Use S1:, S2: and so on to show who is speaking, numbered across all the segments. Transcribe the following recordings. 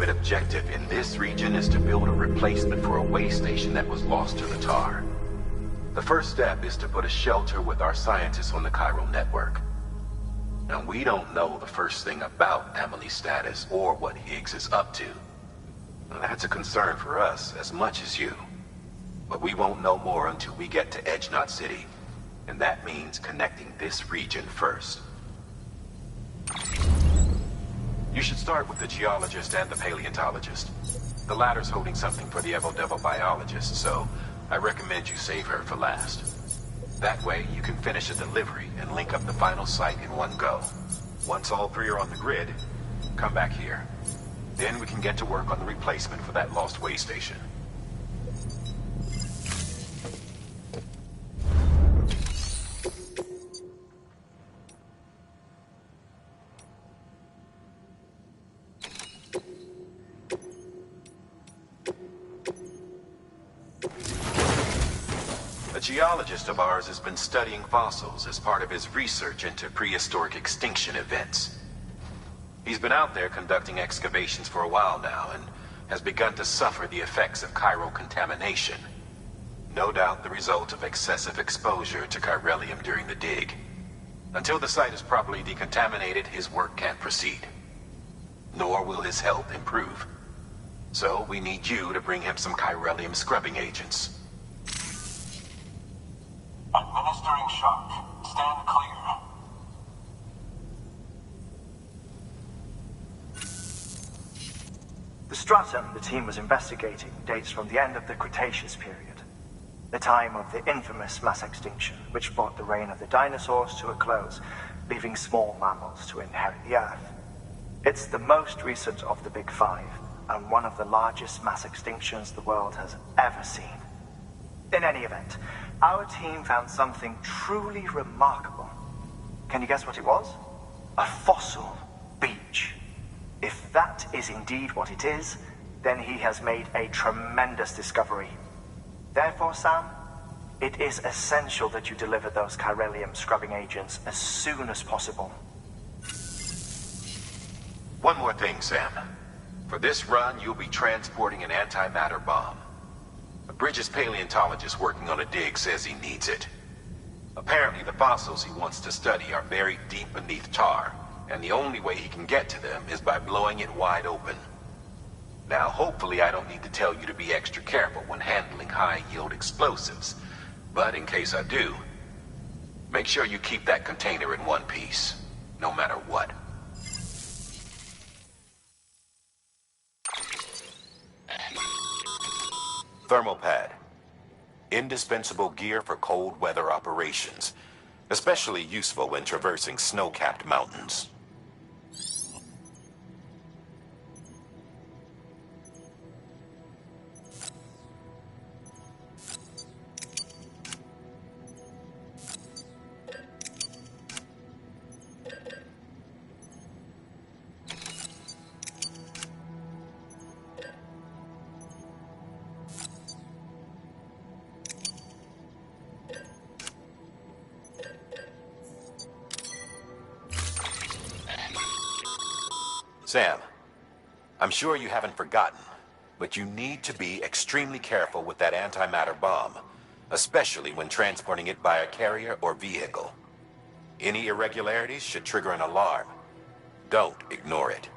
S1: ultimate objective in this region is to build a replacement for a way station that was lost to the tar. The first step is to put a shelter with our scientists on the chiral network. Now, we don't know the first thing about Emily's status or what Higgs is up to. Now, that's a concern for us as much as you. But we won't know more until we get to Edgenot City. And that means connecting this region first. You should start with the geologist and the paleontologist. The latter's holding something for the Evo-Devo biologist, so I recommend you save her for last. That way, you can finish a delivery and link up the final site in one go. Once all three are on the grid, come back here. Then we can get to work on the replacement for that lost way station. A geologist of ours has been studying fossils as part of his research into prehistoric extinction events. He's been out there conducting excavations for a while now and has begun to suffer the effects of chiral contamination. No doubt the result of excessive exposure to chiralium during the dig. Until the site is properly decontaminated, his work can't proceed. Nor will his health improve. So we need you to bring him some chiralium scrubbing agents.
S2: Administering shock. Stand clear.
S3: The stratum the team was investigating dates from the end of the Cretaceous period, the time of the infamous mass extinction, which brought the reign of the dinosaurs to a close, leaving small mammals to inherit the Earth. It's the most recent of the Big Five, and one of the largest mass extinctions the world has ever seen. In any event, our team found something truly remarkable. Can you guess what it was? A fossil beach. If that is indeed what it is, then he has made a tremendous discovery. Therefore, Sam, it is essential that you deliver those chiralium scrubbing agents as soon as possible.
S1: One more thing, Sam. For this run, you'll be transporting an antimatter bomb. Bridges' paleontologist working on a dig says he needs it. Apparently, the fossils he wants to study are buried deep beneath tar, and the only way he can get to them is by blowing it wide open. Now, hopefully I don't need to tell you to be extra careful when handling high-yield explosives, but in case I do, make sure you keep that container in one piece, no matter what. Thermal pad. Indispensable gear for cold weather operations, especially useful when traversing snow-capped mountains. Sam, I'm sure you haven't forgotten, but you need to be extremely careful with that antimatter bomb, especially when transporting it by a carrier or vehicle. Any irregularities should trigger an alarm. Don't ignore it.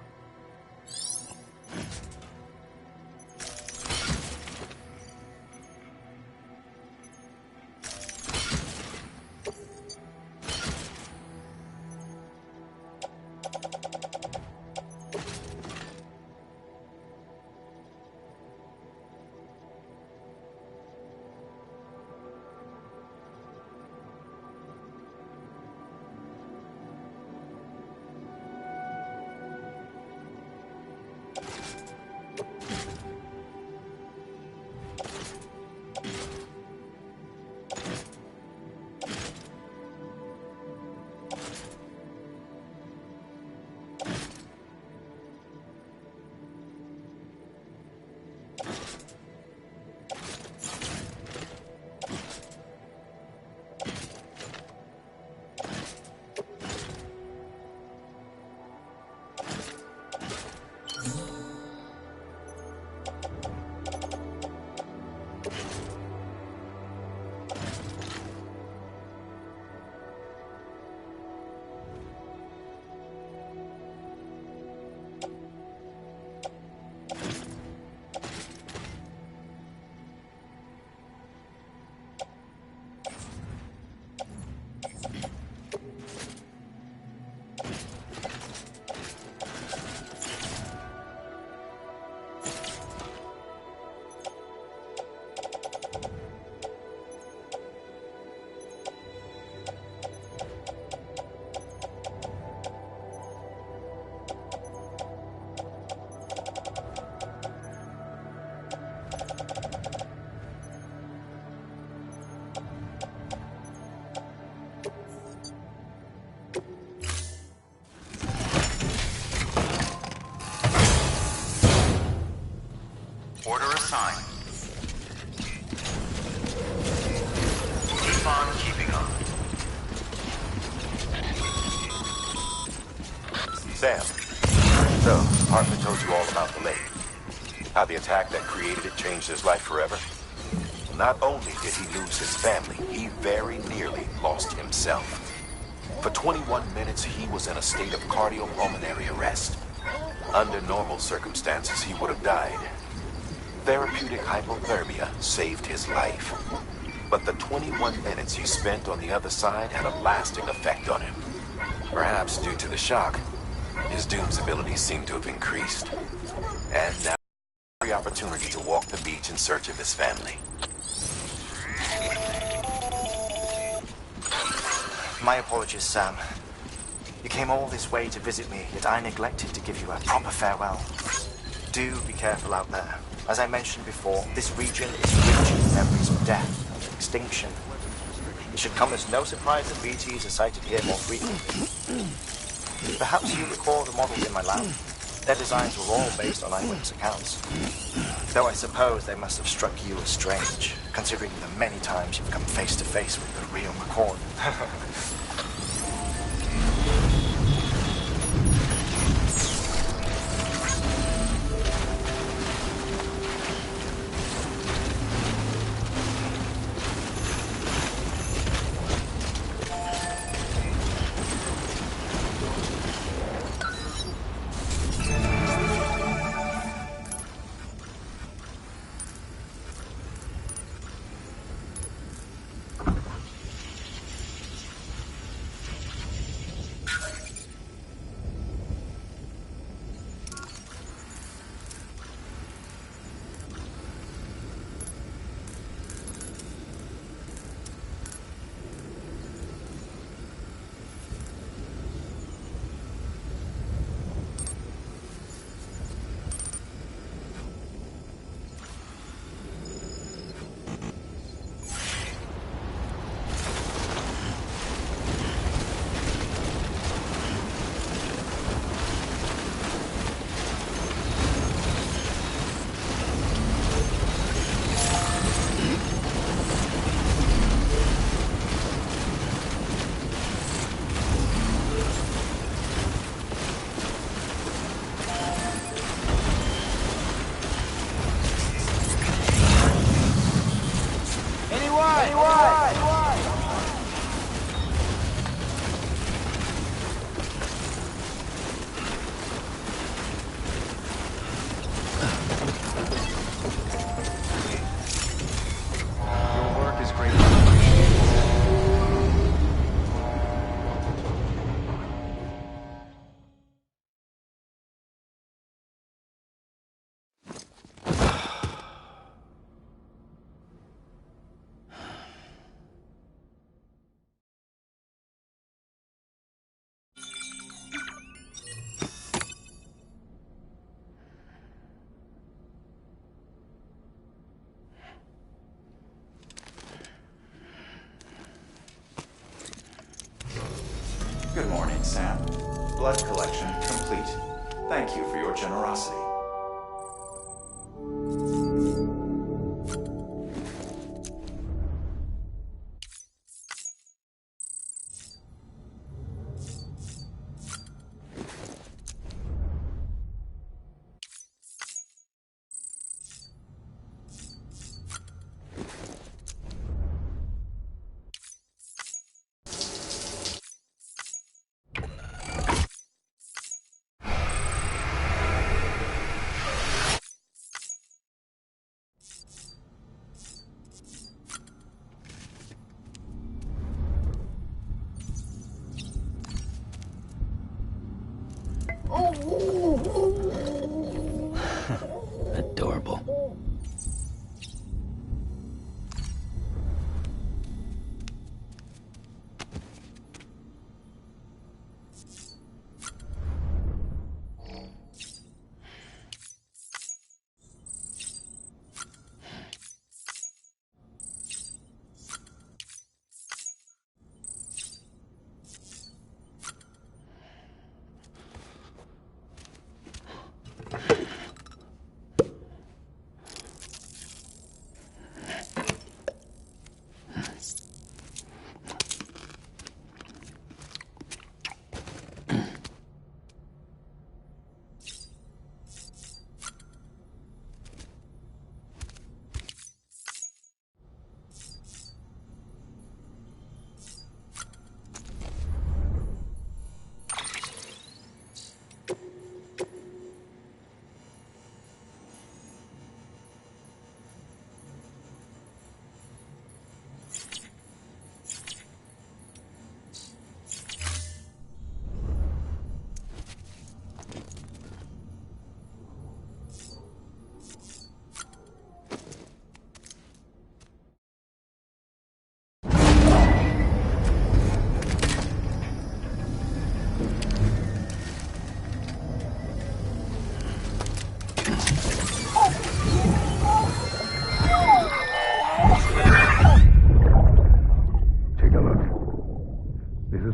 S1: Sam, so Hartman told you all about the lake. How the attack that created it changed his life forever? Not only did he lose his family, he very nearly lost himself. For 21 minutes, he was in a state of cardiopulmonary arrest. Under normal circumstances, he would have died. Therapeutic hypothermia saved his life. But the 21 minutes he spent on the other side had a lasting effect on him. Perhaps due to the shock, his Doom's abilities seem to have increased. And now, every opportunity to walk the beach in search of his family.
S3: My apologies, Sam. You came all this way to visit me, yet I neglected to give you a proper farewell. Do be careful out there. As I mentioned before, this region is rich in memories of death and extinction. It should come as no surprise that BTs are sighted here more frequently. Perhaps you recall the models in my lab. Their designs were all based on eyewitness accounts. Though I suppose they must have struck you as strange, considering the many times you've come face to face with the real McCord.
S4: Good morning, Sam. Blood collection complete. Thank you for your generosity.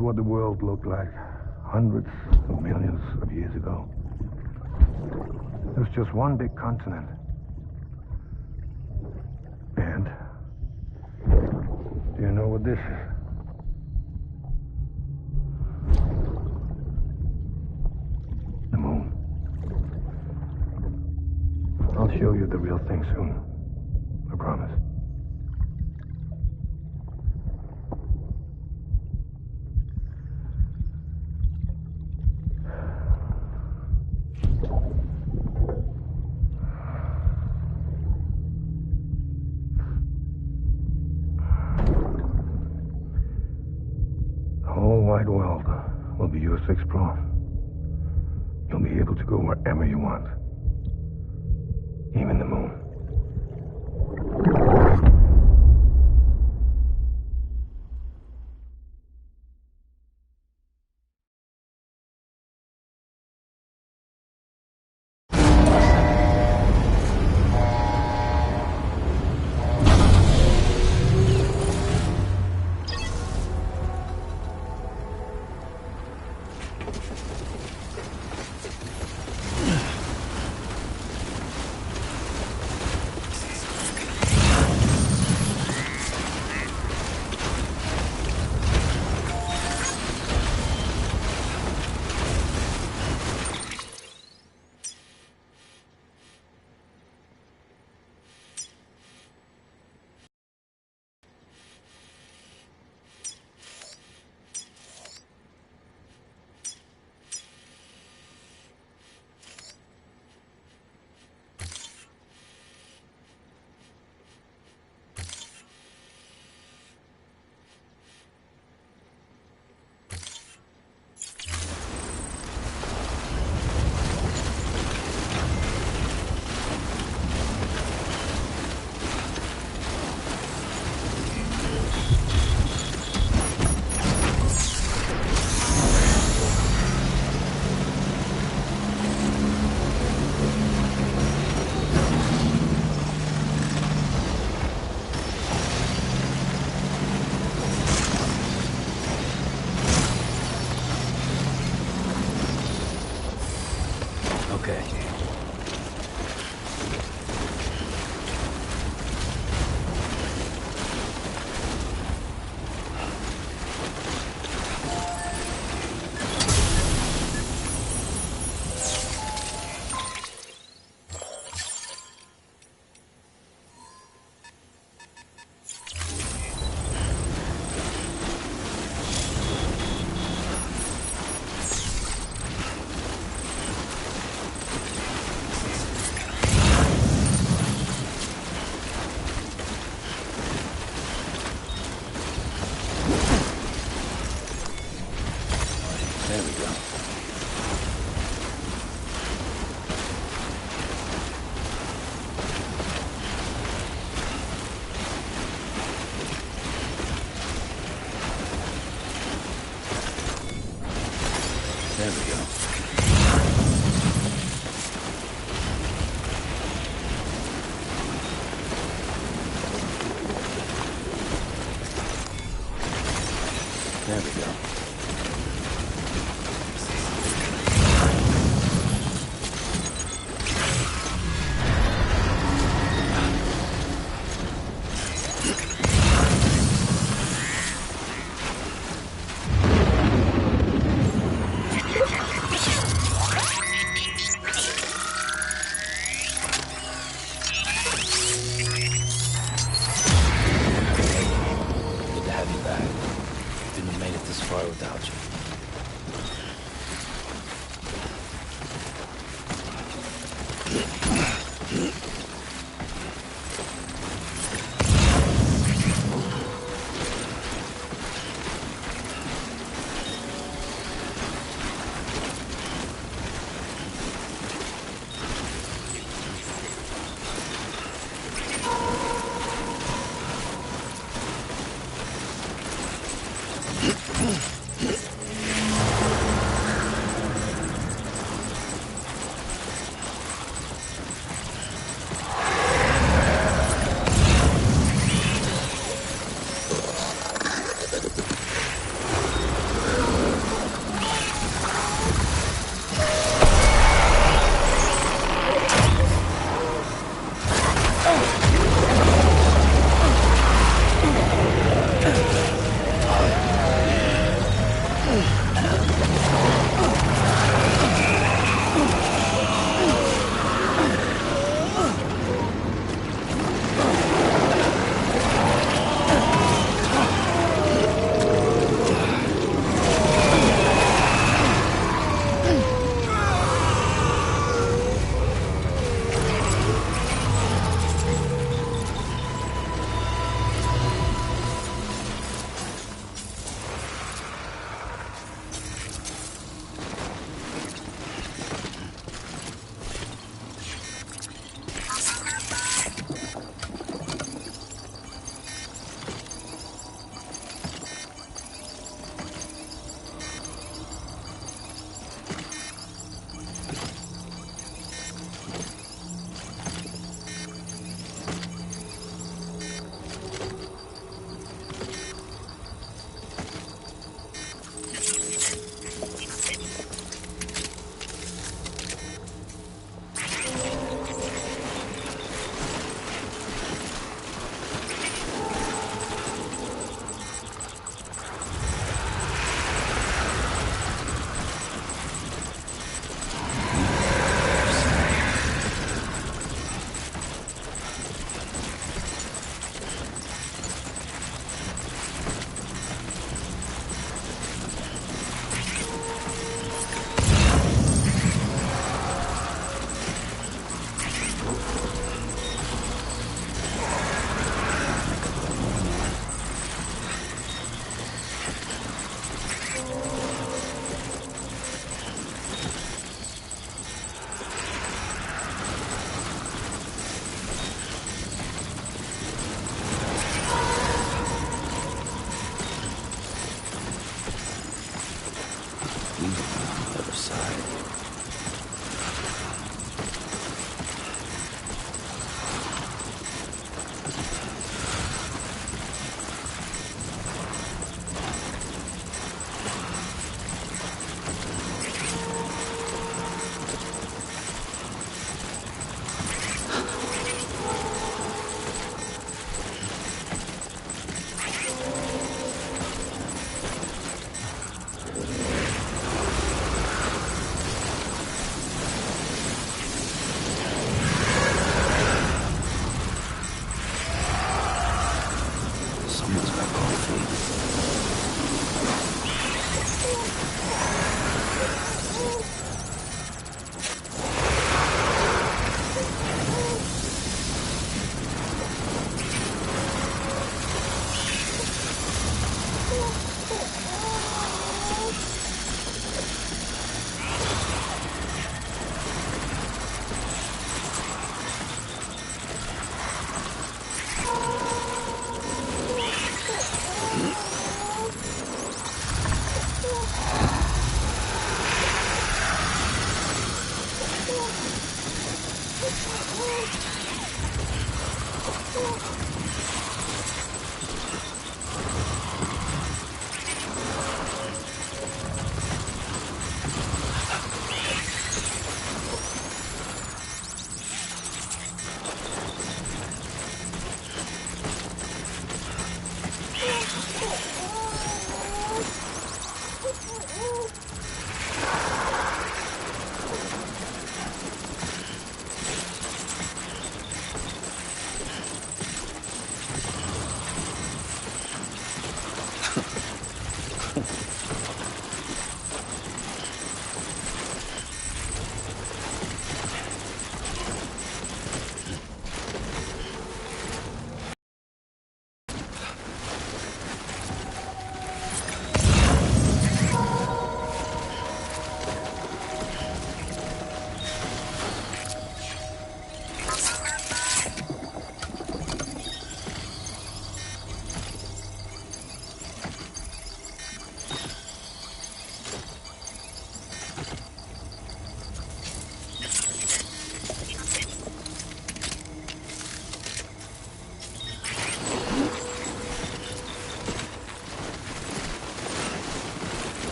S5: what the world looked like hundreds of millions of years ago. It was just one big continent. And do you know what this is? The moon. I'll show you the real thing soon. I promise. The whole wide world will be yours to explore. You'll be able to go wherever you want. Even the moon.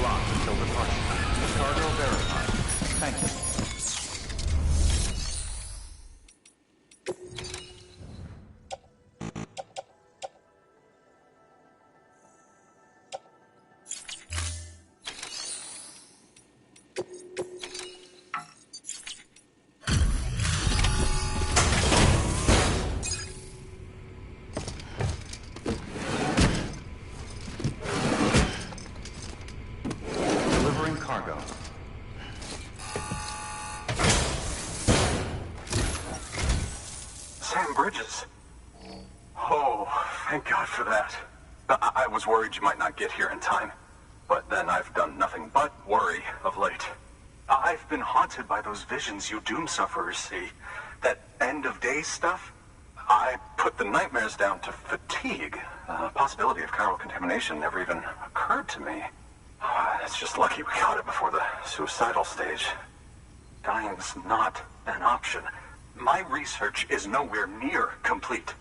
S4: locked until departure. Cargo verified. Thank you. Delivering cargo.
S2: Sam Bridges. Oh, thank God for that. I was worried you might not get here in time. But then I've done nothing but worry of late. I've been haunted by those visions you doom sufferers see. That end-of-days stuff. I put the nightmares down to fatigue. The possibility of chiral contamination never even occurred to me. It's just lucky we got it before the suicidal stage. Dying's not an option. My research is nowhere near complete.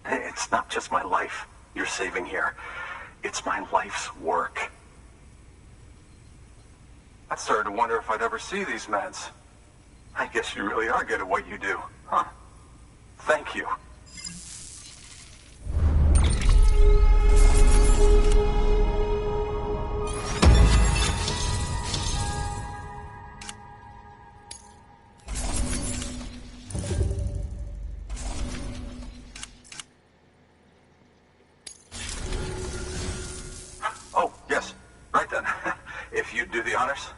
S2: It's not just my life you're saving here. It's my life's work. I started to wonder if I'd ever see these meds. I guess you really are good at what you do, huh? Thank you. Oh, yes. Right then. If you'd do the honors.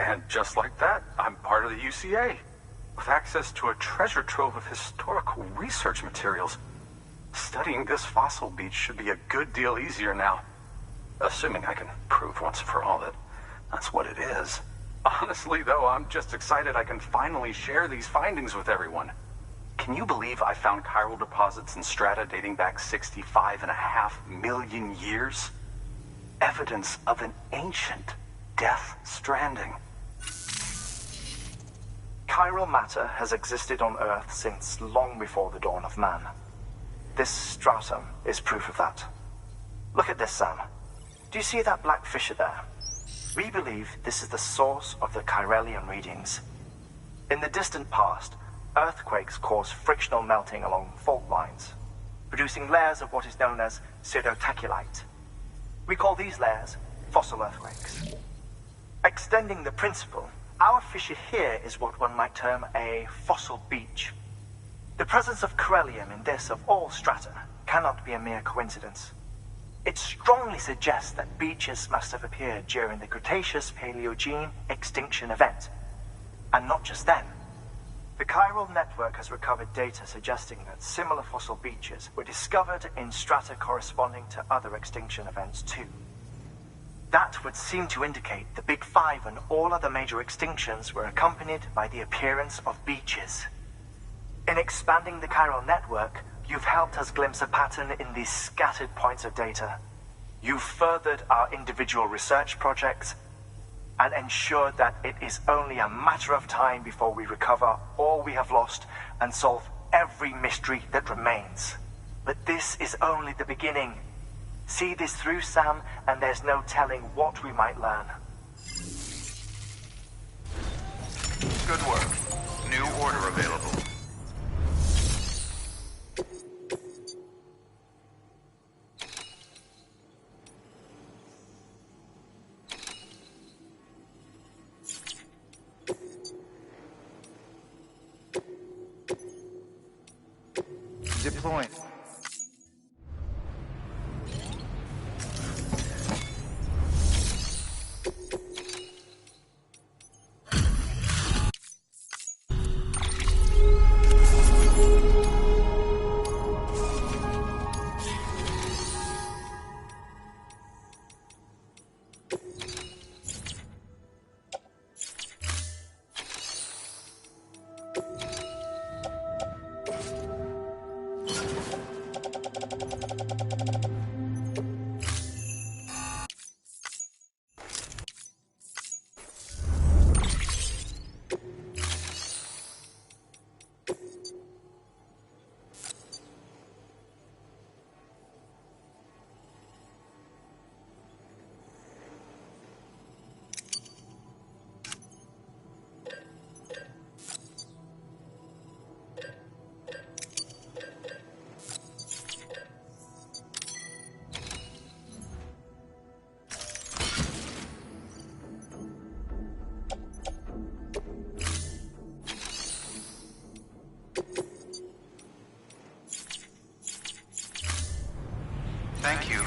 S2: And just like that, I'm part of the UCA, with access to a treasure trove of historical research materials. Studying this fossil beach should be a good deal easier now. Assuming I can prove once and for all that that's what it is. Honestly, though, I'm just excited I can finally share these findings with everyone. Can you believe I found chiral deposits in strata dating back 65.5 million years? Evidence of an ancient death stranding.
S3: Chiral matter has existed on Earth since long before the dawn of man. This stratum is proof of that. Look at this, Sam. Do you see that black fissure there? We believe this is the source of the chiralium readings. In the distant past, earthquakes caused frictional melting along fault lines, producing layers of what is known as pseudotachylite. We call these layers fossil earthquakes. Extending the principle, our fissure here is what one might term a fossil beach. The presence of chiralium in this of all strata cannot be a mere coincidence. It strongly suggests that beaches must have appeared during the Cretaceous-Paleogene extinction event. And not just then. The chiral network has recovered data suggesting that similar fossil beaches were discovered in strata corresponding to other extinction events too. That would seem to indicate the Big Five and all other major extinctions were accompanied by the appearance of beaches. In expanding the chiral network, you've helped us glimpse a pattern in these scattered points of data. You've furthered our individual research projects and ensured that it is only a matter of time before we recover all we have lost and solve every mystery that remains. But this is only the beginning. See this through, Sam, and there's no telling what we might learn.
S1: Good work. New order available.
S4: Deploying.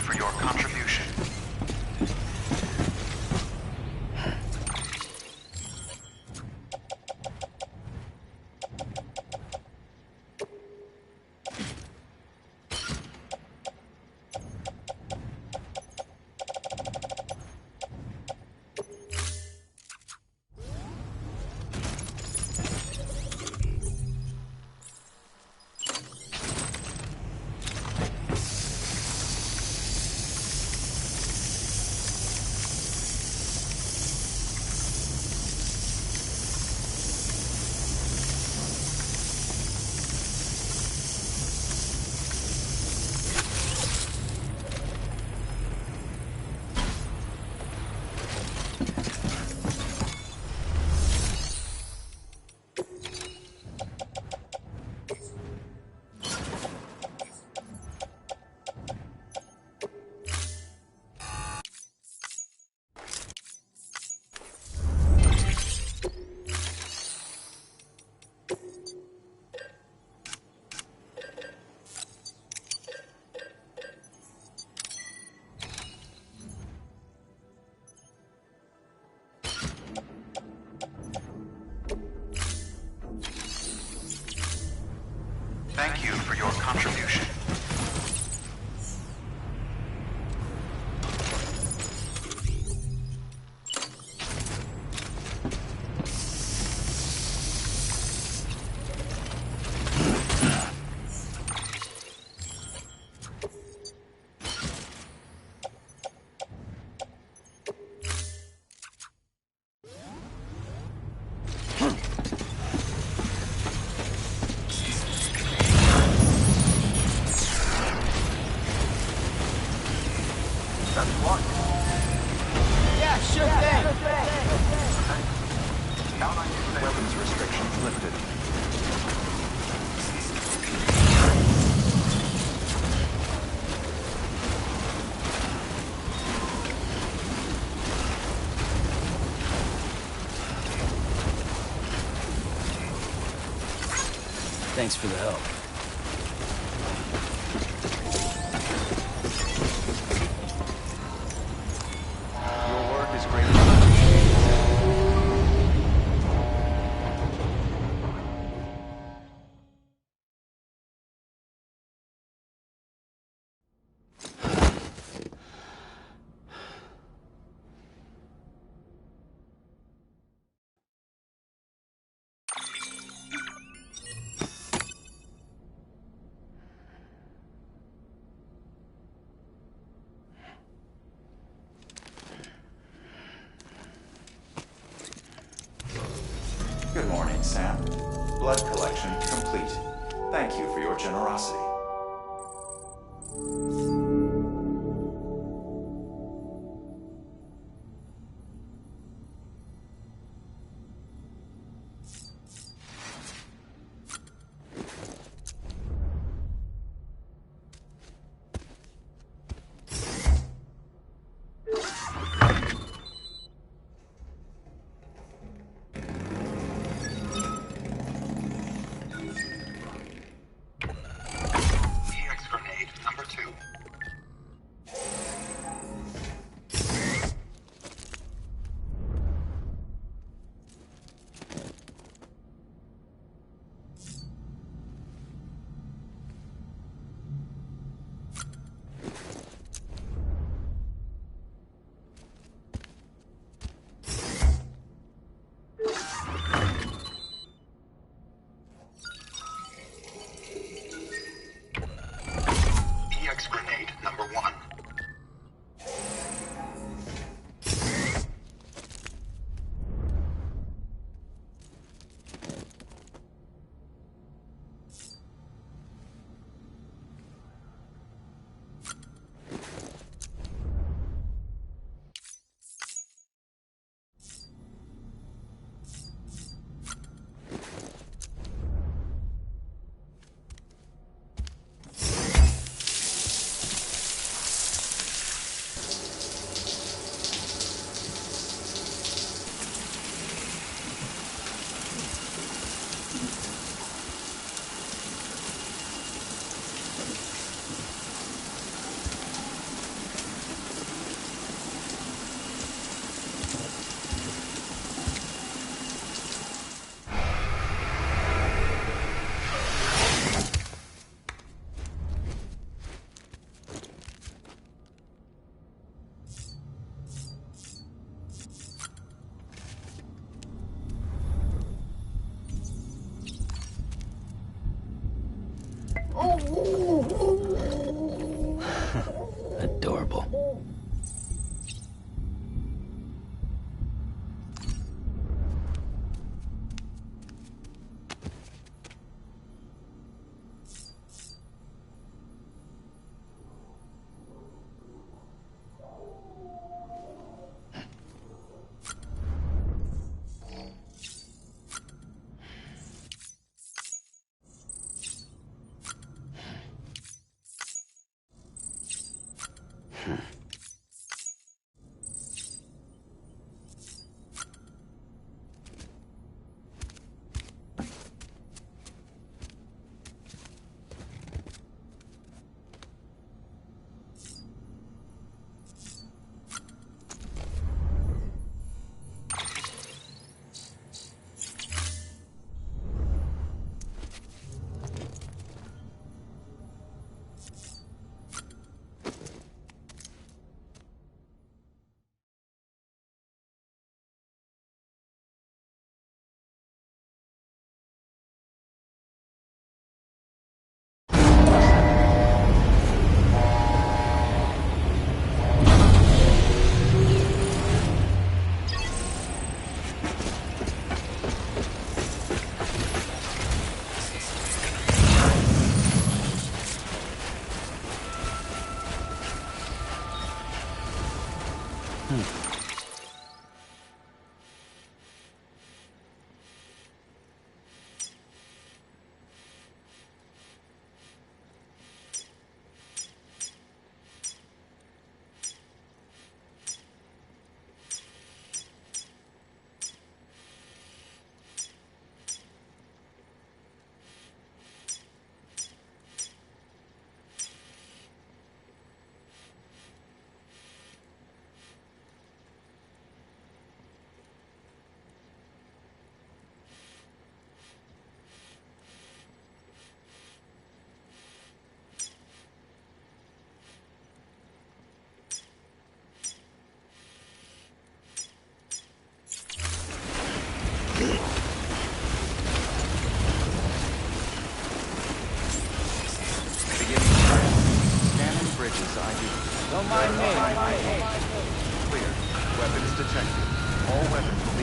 S6: for your contribution. Thank you for your contribution.
S7: Yeah, sure thing.
S2: Count on you.
S4: Weapons restrictions lifted.
S7: Thanks for the help.
S4: Your work is greatly appreciated. Good morning, Sam. Blood collection complete. Thank you for your generosity.
S6: EX grenade number 2.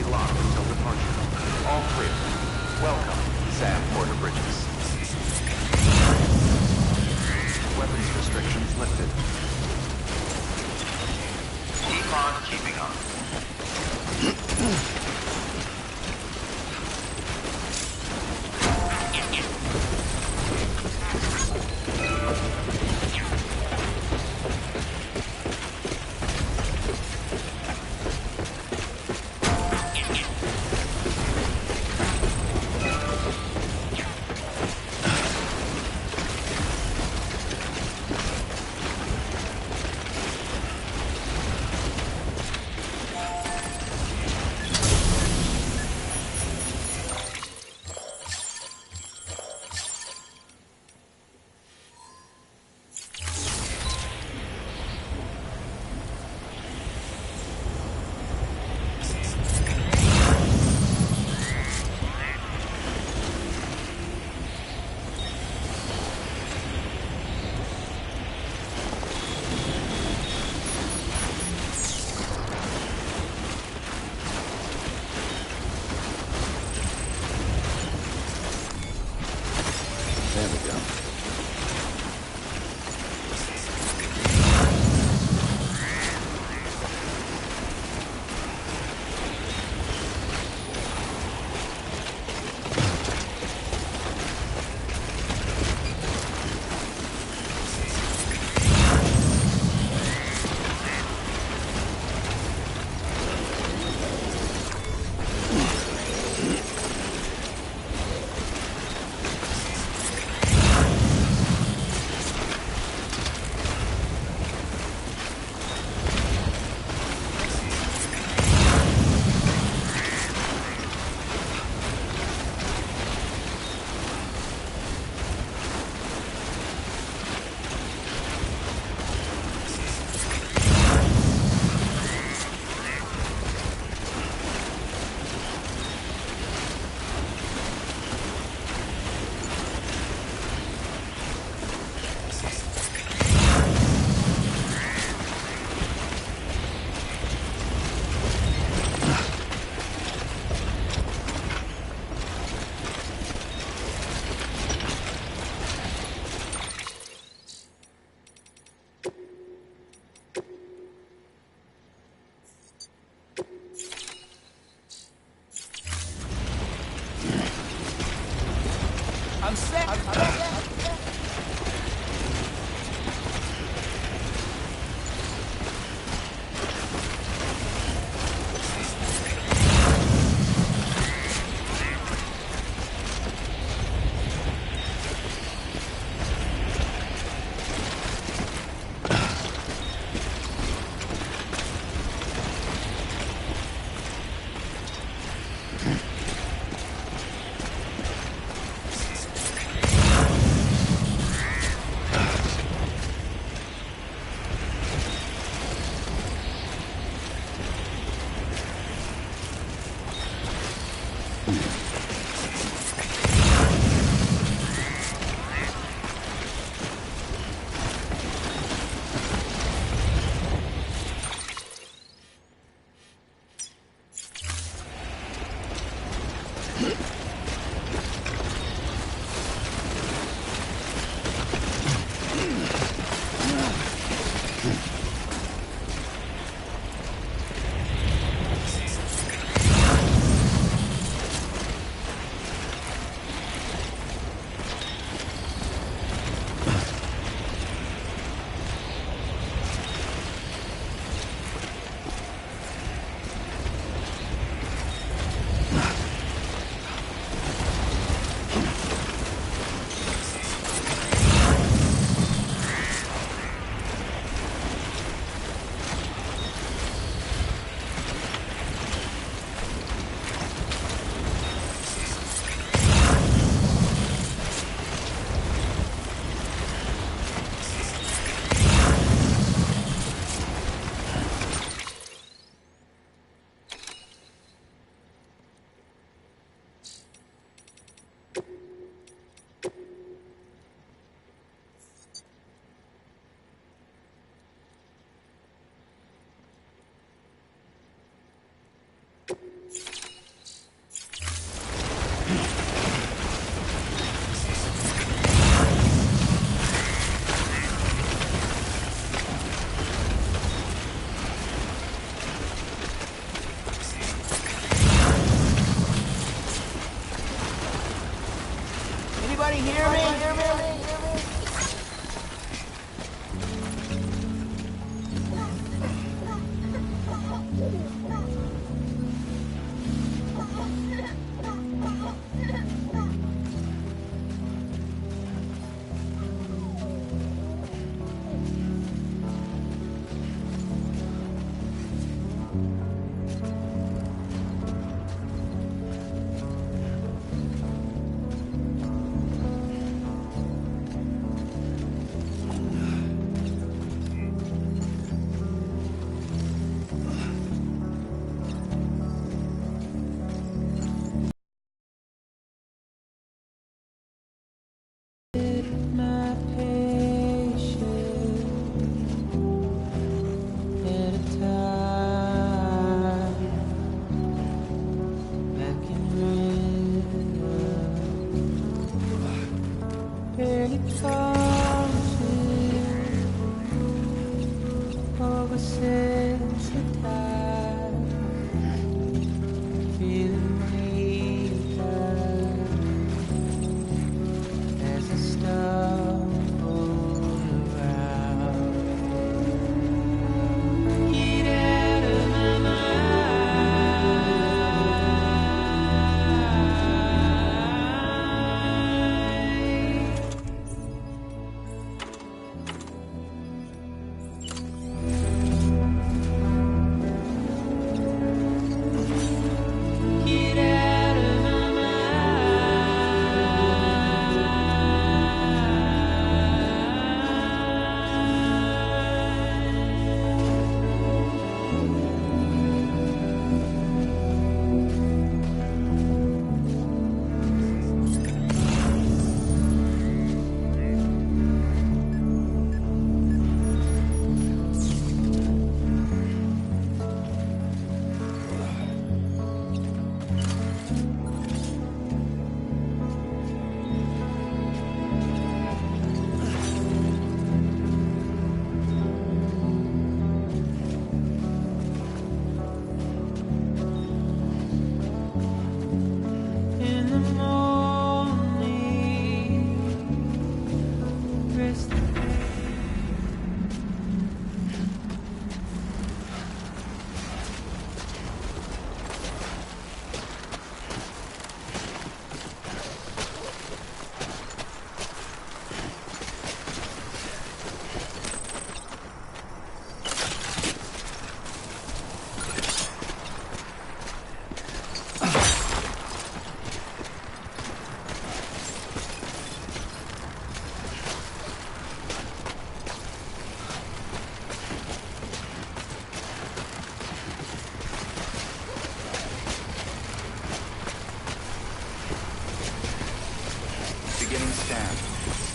S6: be locked until departure.
S4: All clear. Welcome, Sam Porter Bridges.
S6: Weapons restrictions lifted.
S2: Econ keeping up.
S7: There we go. I'm set. I'm set.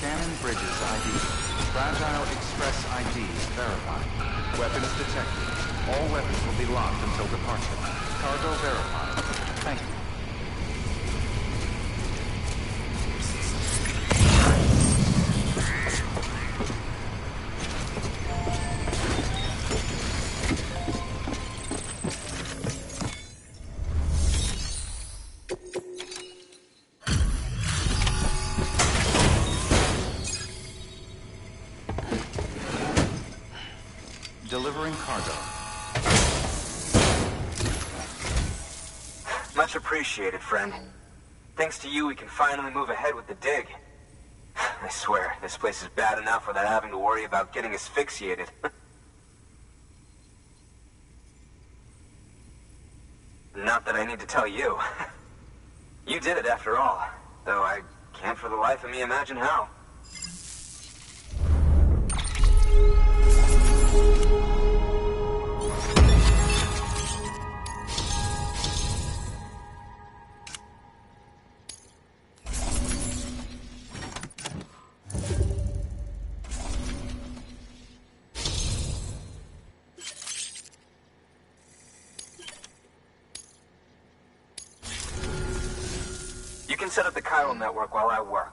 S6: Scanning Bridges ID. Fragile Express IDs verified. Weapons detected. All weapons will be locked until departure. Cargo verified. Thank you. Delivering cargo.
S8: Much appreciated, friend. Thanks to you, we can finally move ahead with the dig. I swear, this place is bad enough without having to worry about getting asphyxiated. Not that I need to tell you. You did it after all, though I can't for the life of me imagine how. You can set up the chiral network while I work.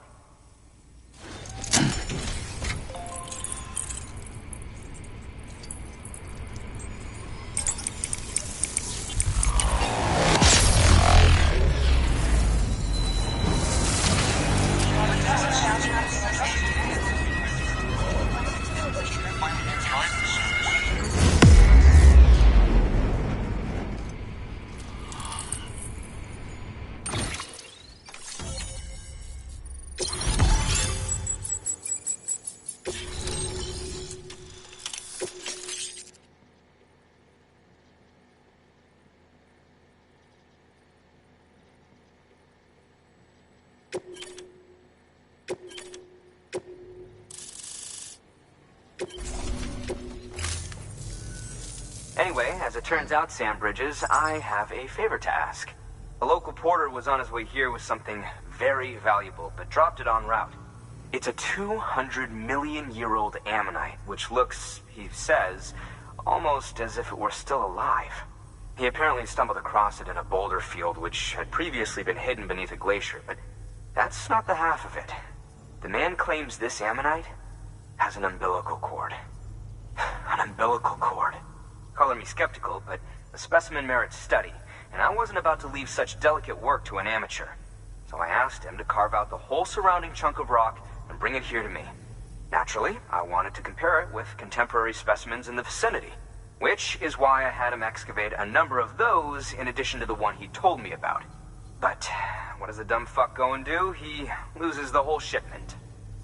S8: Anyway, as it turns out, Sam Bridges, I have a favor to ask. A local porter was on his way here with something very valuable, but dropped it en route. It's a 200-million-year-old ammonite, which looks, he says, almost as if it were still alive. He apparently stumbled across it in a boulder field which had previously been hidden beneath a glacier, but that's not the half of it. The man claims this ammonite has an umbilical cord. An umbilical cord. Color me skeptical, but the specimen merits study, and I wasn't about to leave such delicate work to an amateur. So I asked him to carve out the whole surrounding chunk of rock and bring it here to me. Naturally, I wanted to compare it with contemporary specimens in the vicinity, which is why I had him excavate a number of those in addition to the one he told me about. But what does the dumb fuck go and do? He loses the whole shipment.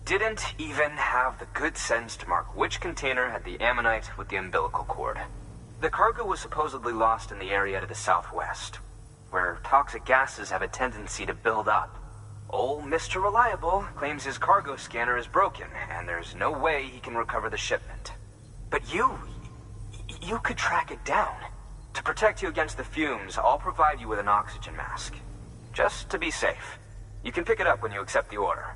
S8: Didn't even have the good sense to mark which container had the ammonite with the umbilical cord. The cargo was supposedly lost in the area to the southwest, where toxic gases have a tendency to build up. Old Mr. Reliable claims his cargo scanner is broken, and there's no way he can recover the shipment. But you could track it down. To protect you against the fumes, I'll provide you with an oxygen mask. Just to be safe. You can pick it up when you accept the order.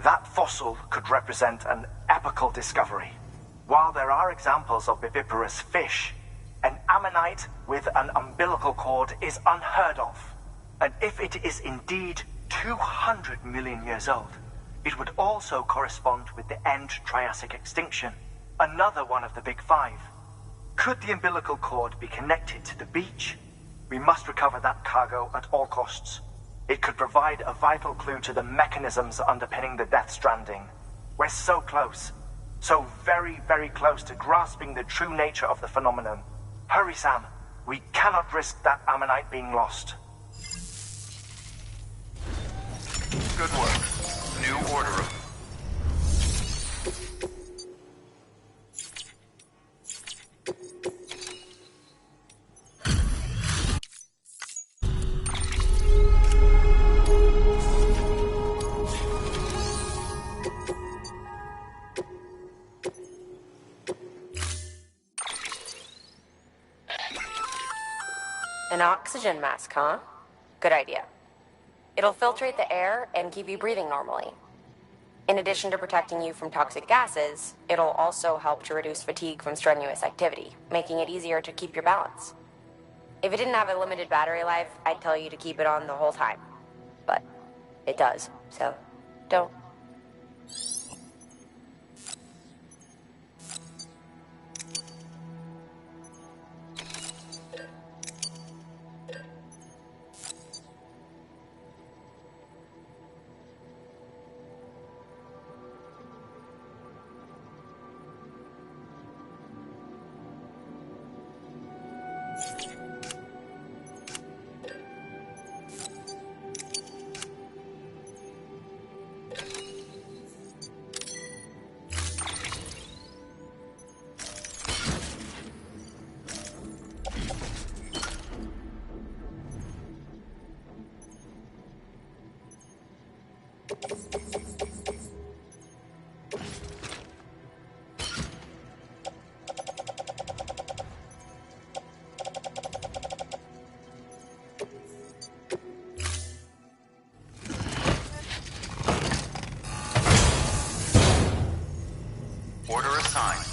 S3: That fossil could represent an epical discovery. While there are examples of viviparous fish, an ammonite with an umbilical cord is unheard of. And if it is indeed 200 million years old, it would also correspond with the end Triassic extinction, another one of the big five. Could the umbilical cord be connected to the beach? We must recover that cargo at all costs. It could provide a vital clue to the mechanisms underpinning the Death Stranding. We're so close. So very, very close to grasping the true nature of the phenomenon. Hurry, Sam. We cannot risk that ammonite being lost.
S6: Good work. New order.
S9: An oxygen mask, huh? Good idea. It'll filtrate the air and keep you breathing normally. In addition to protecting you from toxic gases, it'll also help to reduce fatigue from strenuous activity, making it easier to keep your balance. If it didn't have a limited battery life, I'd tell you to keep it on the whole time. But it does, so don't.
S6: Order assigned.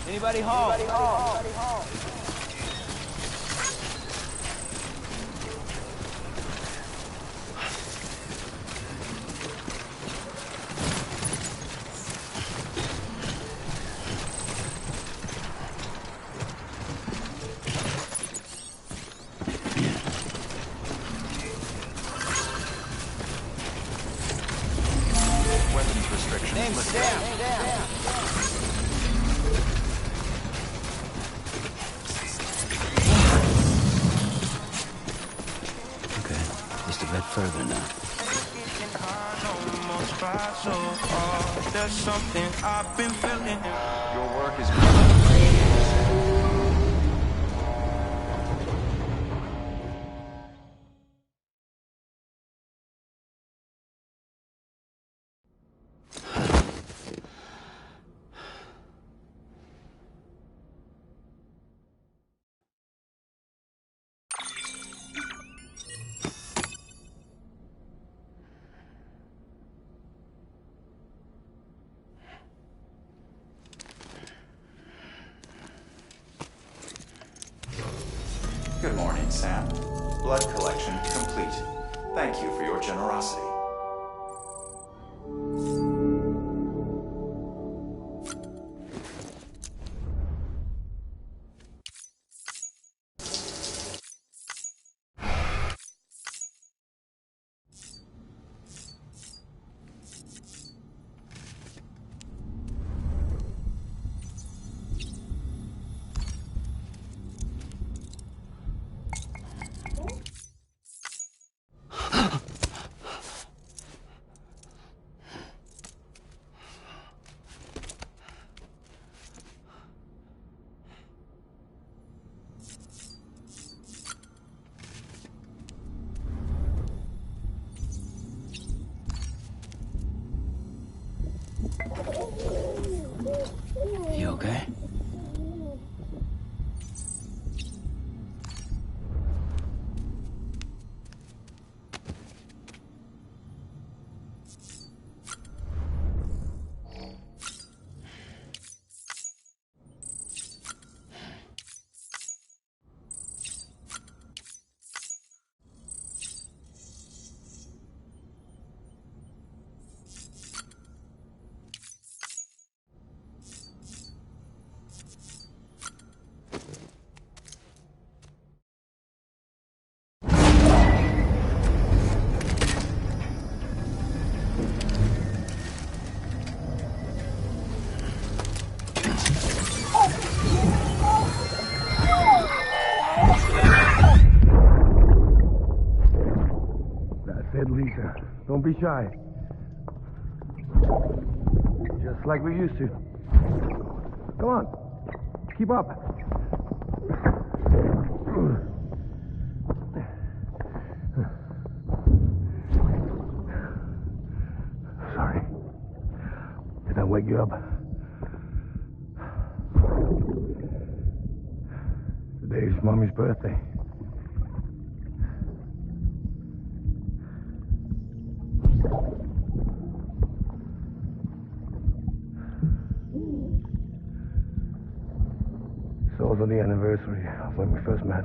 S7: Anybody home?
S6: Weapons restrictions
S7: Name's
S6: listed.
S7: Sam.
S10: Okay, just a bit further now.
S11: There's something I've been feeling.
S6: Your work is complete.
S4: Good morning, Sam. Blood collection complete. Thank you for your generosity.
S10: You okay?
S5: That's it, Lisa. Don't be shy. Just like we used to. Come on. Keep up. Sorry. Did I wake you up? Today's Mommy's birthday. It's also the anniversary of when we first met.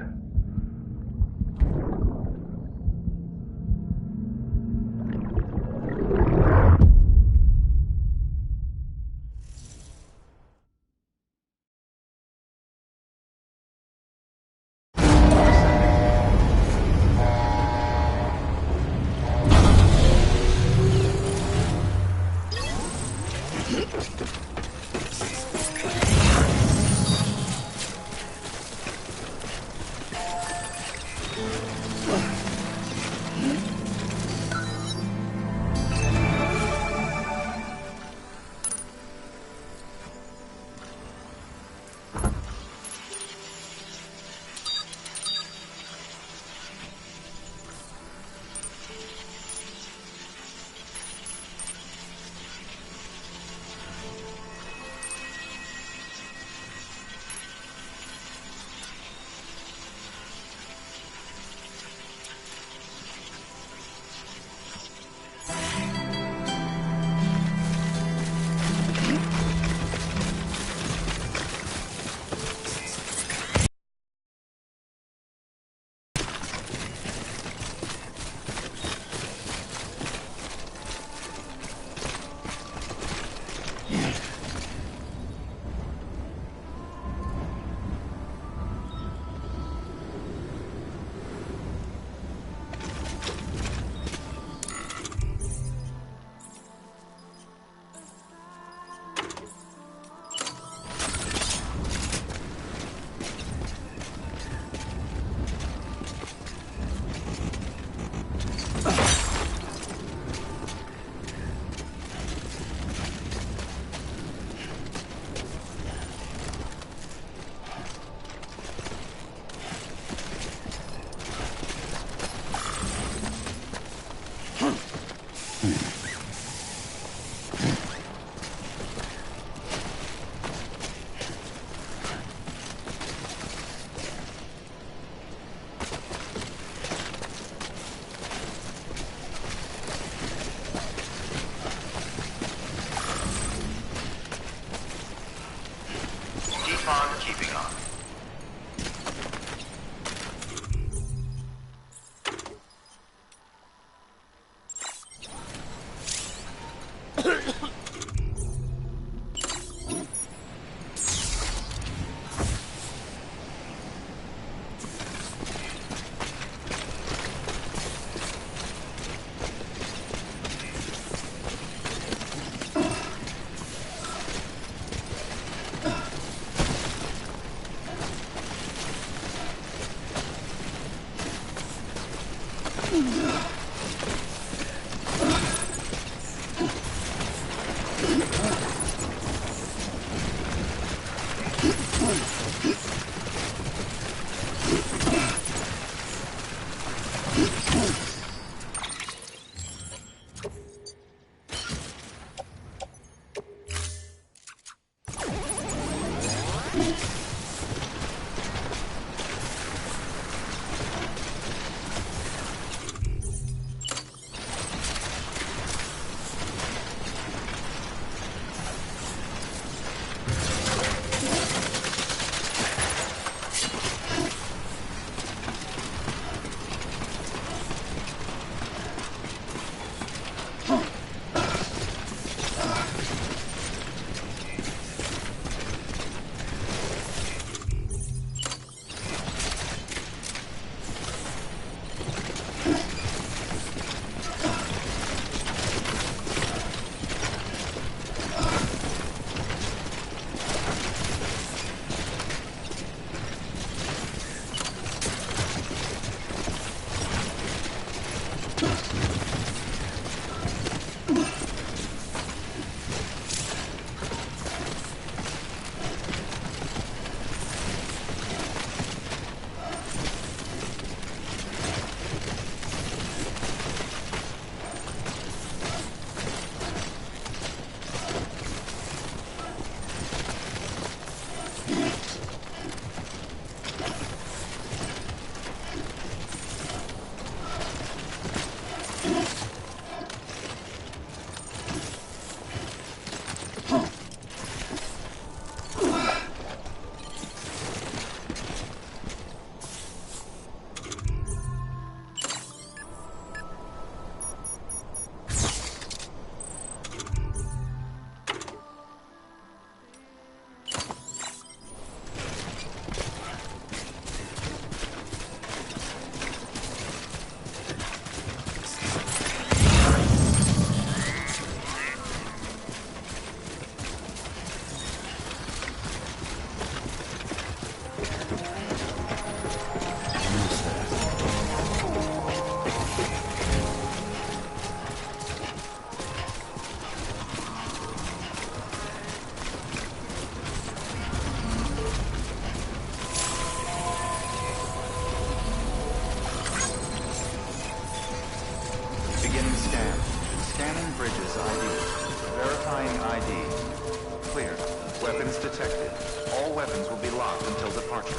S6: detected. All weapons will be locked until departure.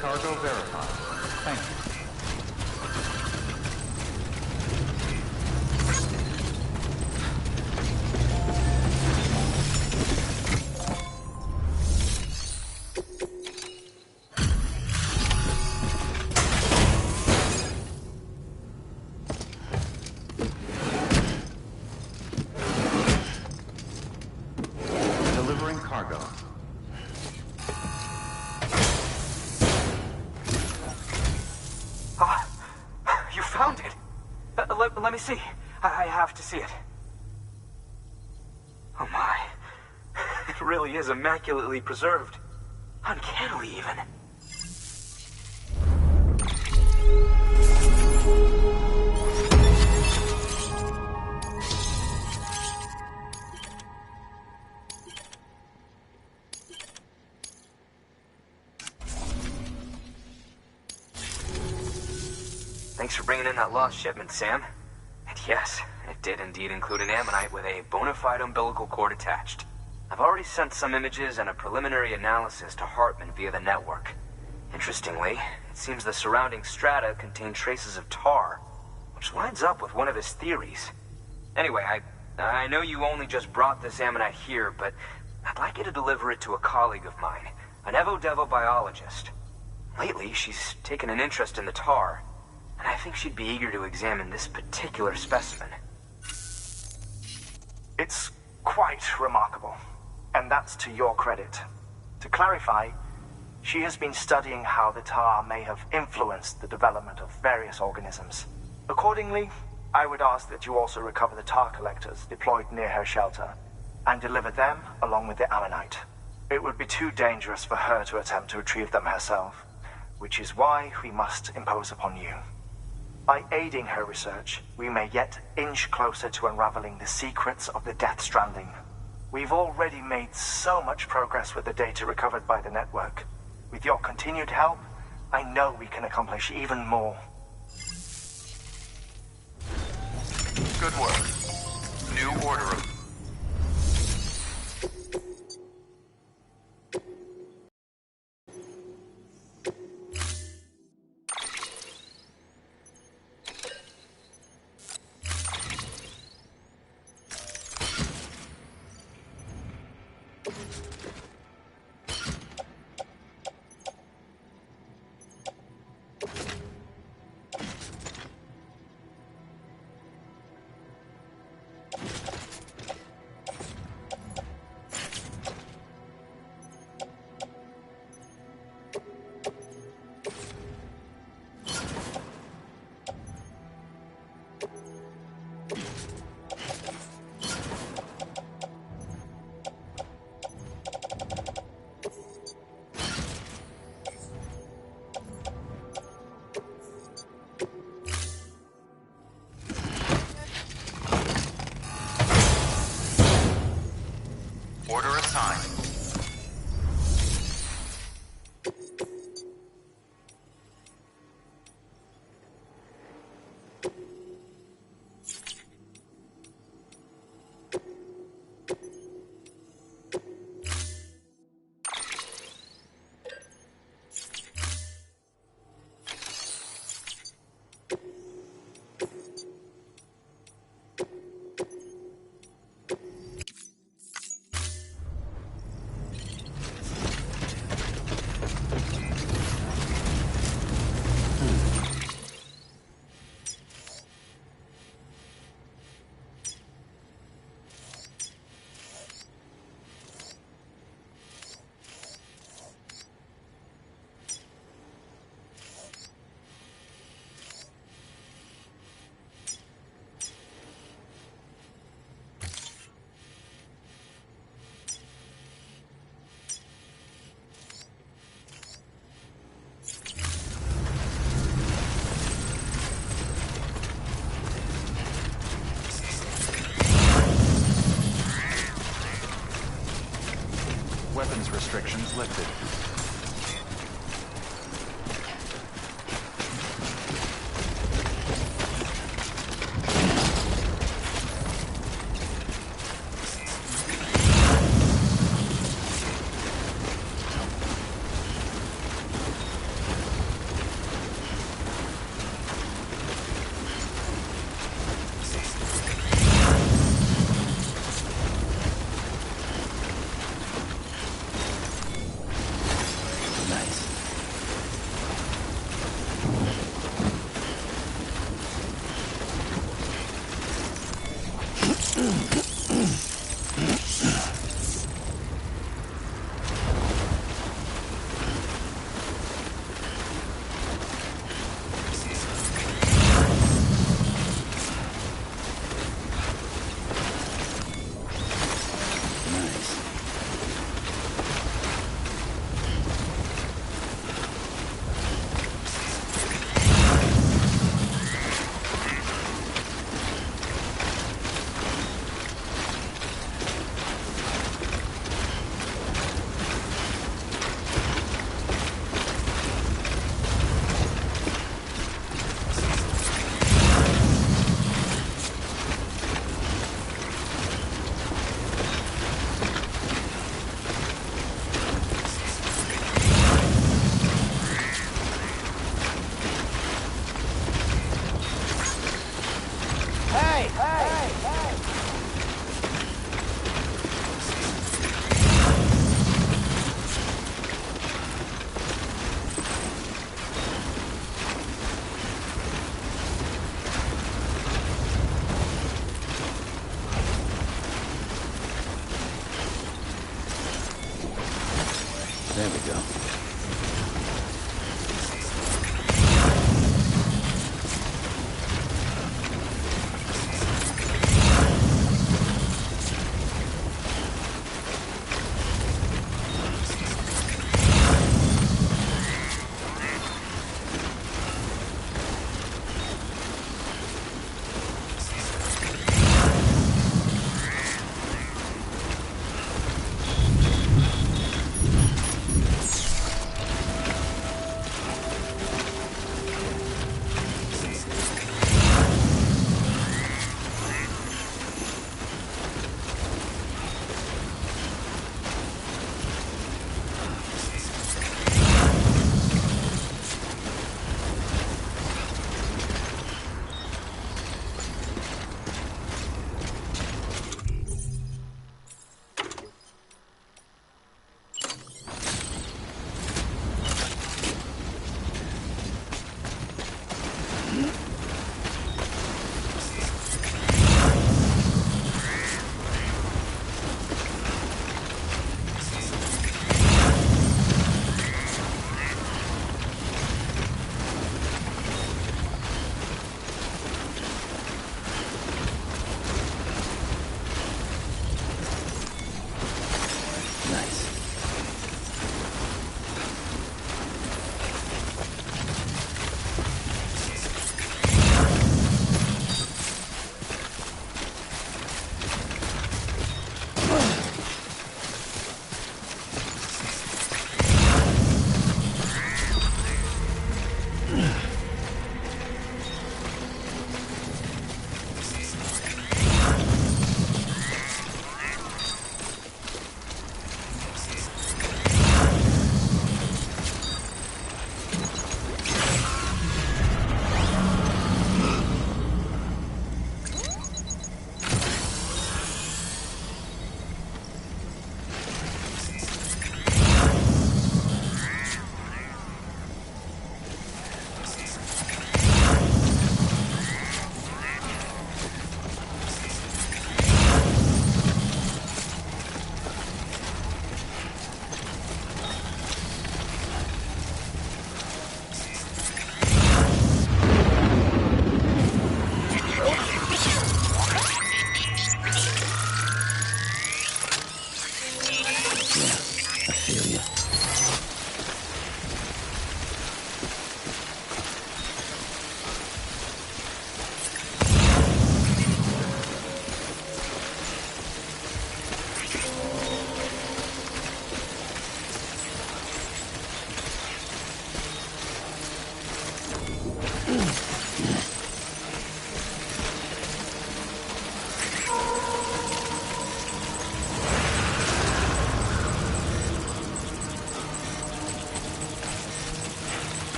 S6: Cargo verified. Thank you. Delivering cargo.
S8: You found it. Let me see. I have to see it. Oh my. It really is immaculately preserved. Uncannily even. Thanks for bringing in that lost shipment, Sam. And yes, it did indeed include an ammonite with a bona fide umbilical cord attached. I've already sent some images and a preliminary analysis to Hartman via the network. Interestingly, it seems the surrounding strata contain traces of tar, which lines up with one of his theories. Anyway, I know you only just brought this ammonite here, but I'd like you to deliver it to a colleague of mine, an Evo-Devo biologist. Lately, she's taken an interest in the tar, and I think she'd be eager to examine this particular specimen.
S3: It's quite remarkable, and that's to your credit. To clarify, she has been studying how the tar may have influenced the development of various organisms. Accordingly, I would ask that you also recover the tar collectors deployed near her shelter, and deliver them along with the ammonite. It would be too dangerous for her to attempt to retrieve them herself, which is why we must impose upon you. By aiding her research, we may yet inch closer to unraveling the secrets of the Death Stranding. We've already made so much progress with the data recovered by the network. With your continued help, I know we can accomplish even more.
S6: Good work. New order of... Order assigned. Weapons restrictions lifted.
S10: There we go.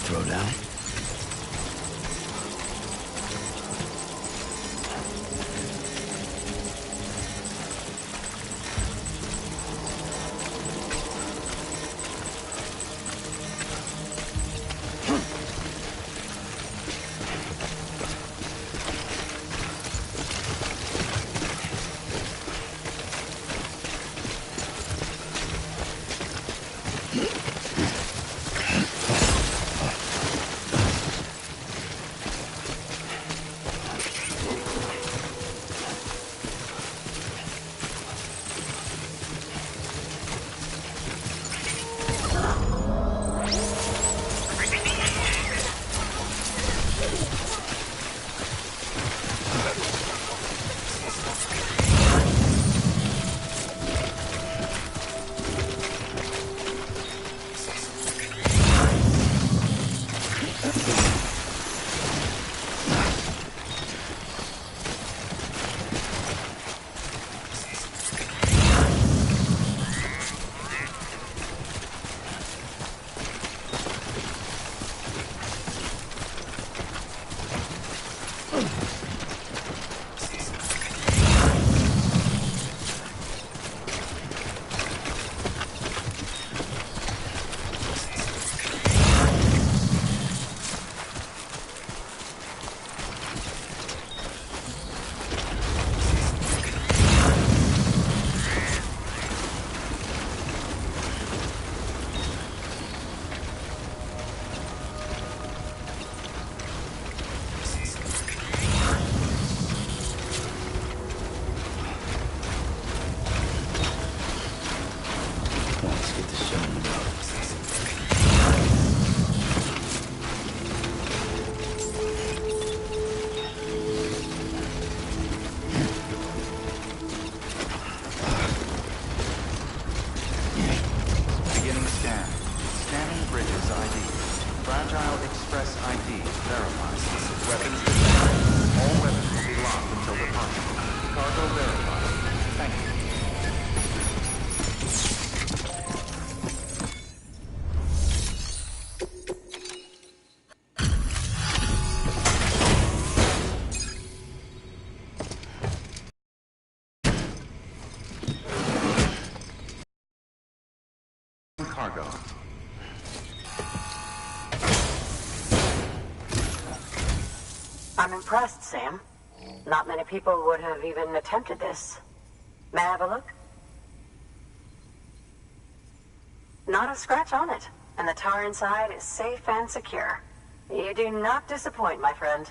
S10: Throw down.
S6: Cargo.
S12: I'm impressed, Sam. Not many people would have even attempted this. May I have a look? Not a scratch on it, and the tar inside is safe and secure. You do not disappoint, my friend.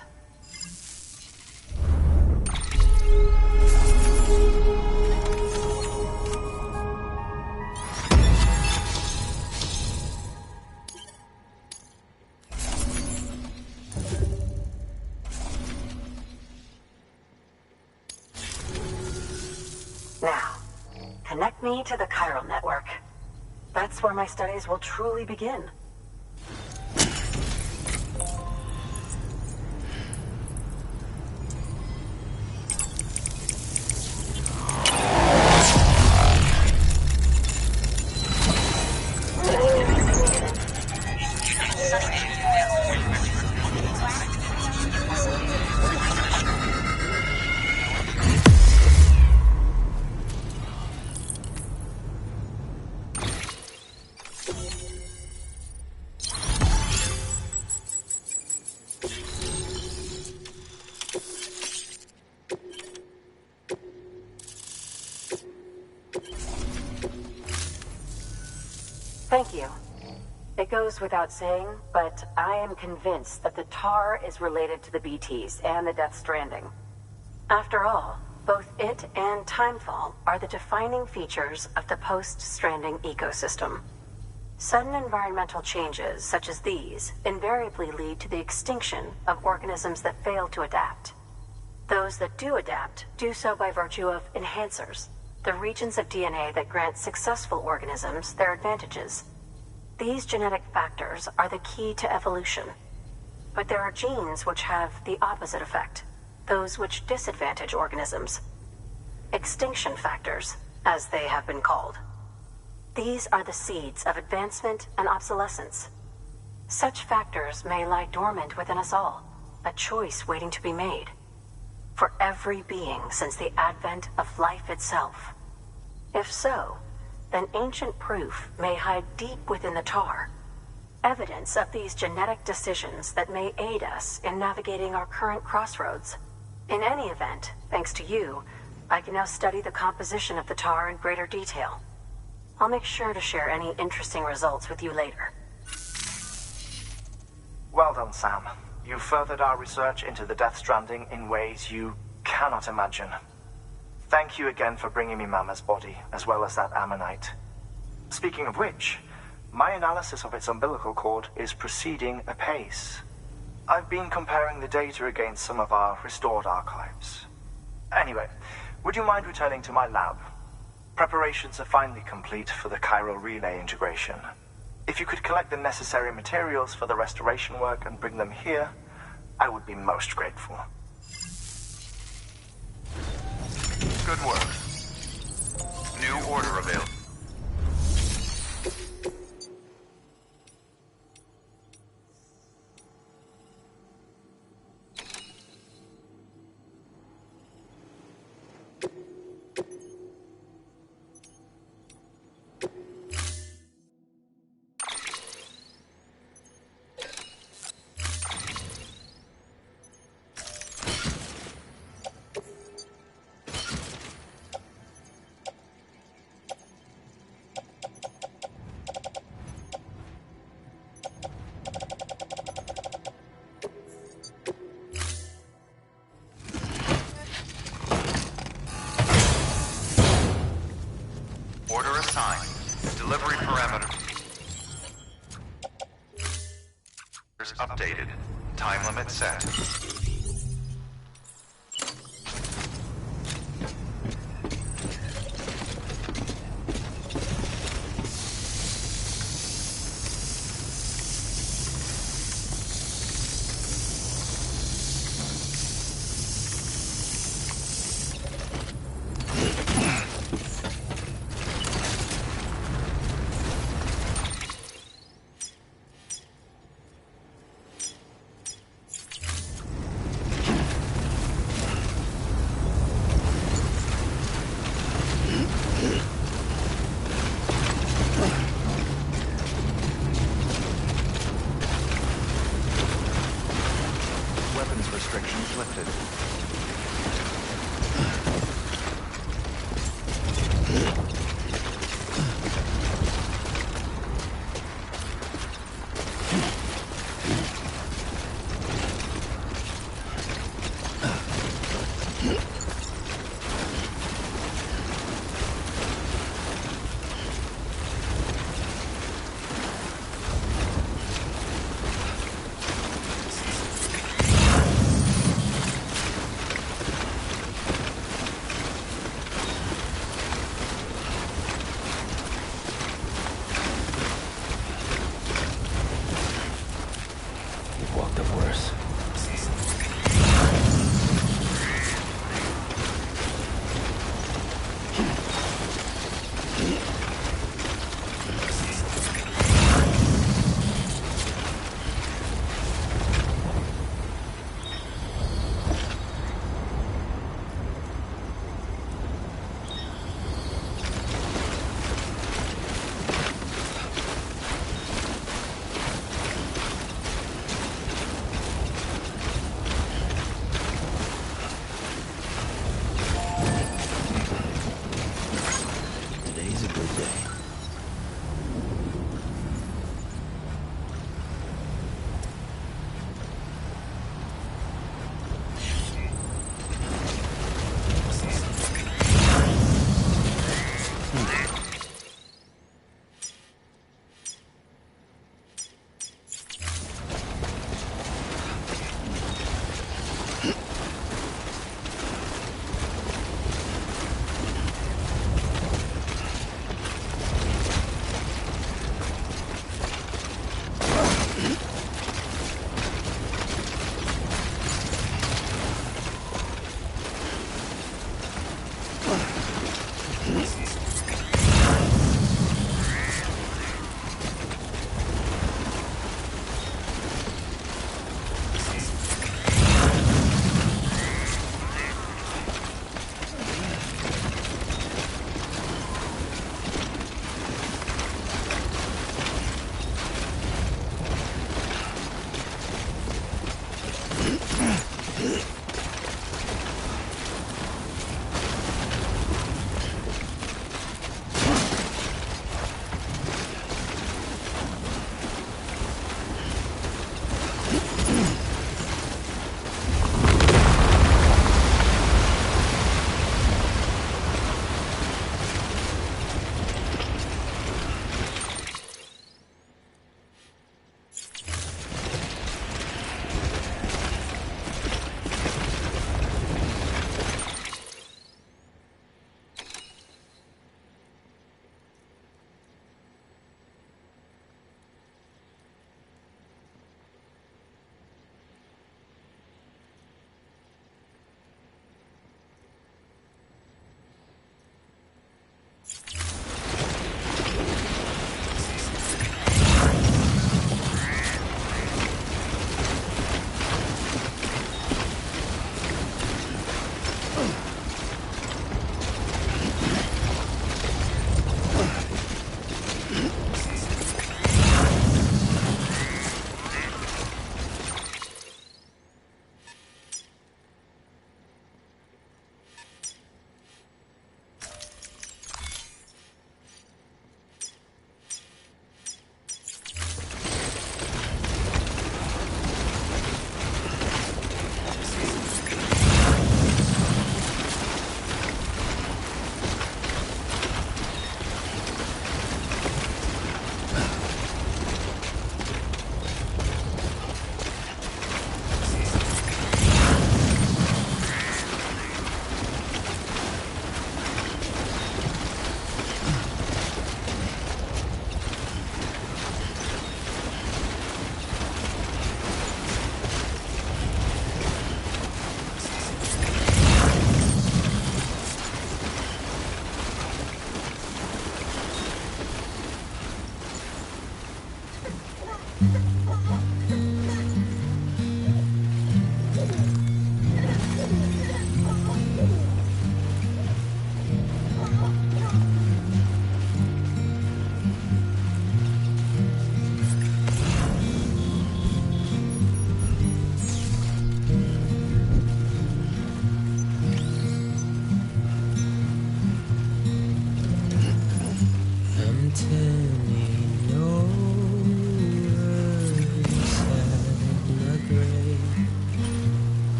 S12: Now, connect me to the chiral network. That's where my studies will truly begin. Thank you. It goes without saying, but I am convinced that the tar is related to the BTs and the Death Stranding. After all, both it and Timefall are the defining features of the post-Stranding ecosystem. Sudden environmental changes such as these invariably lead to the extinction of organisms that fail to adapt. Those that do adapt do so by virtue of enhancers, the regions of DNA that grant successful organisms their advantages. These genetic factors are the key to evolution. But there are genes which have the opposite effect, those which disadvantage organisms. Extinction factors, as they have been called. These are the seeds of advancement and obsolescence. Such factors may lie dormant within us all, a choice waiting to be made. For every being since the advent of life itself. If so, then ancient proof may hide deep within the tar. Evidence of these genetic decisions that may aid us in navigating our current crossroads. In any event, thanks to you, I can now study the composition of the tar in greater detail. I'll make sure to share any interesting results with you later.
S3: Well done, Sam. You furthered our research into the Death Stranding in ways you cannot imagine. Thank you again for bringing me Mama's body, as well as that ammonite. Speaking of which, my analysis of its umbilical cord is proceeding apace. I've been comparing the data against some of our restored archives. Anyway, would you mind returning to my lab? Preparations are finally complete for the chiral relay integration. If you could collect the necessary materials for the restoration work and bring them here, I would be most grateful.
S6: Good work. New order available. Order assigned. Delivery parameters updated. Time limit set. Restrictions lifted.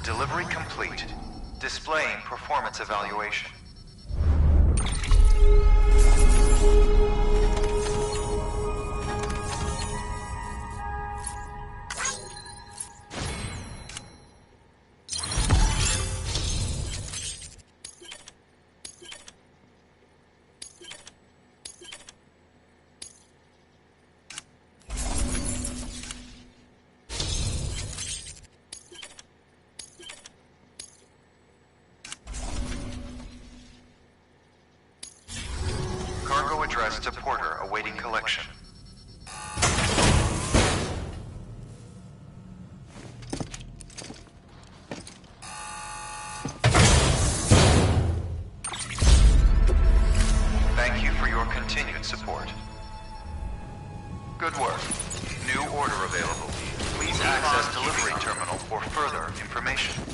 S6: Delivery complete. Displaying performance evaluation. Cargo addressed to Porter awaiting collection. Thank you for your continued support. Good work. New order available. Please access further information.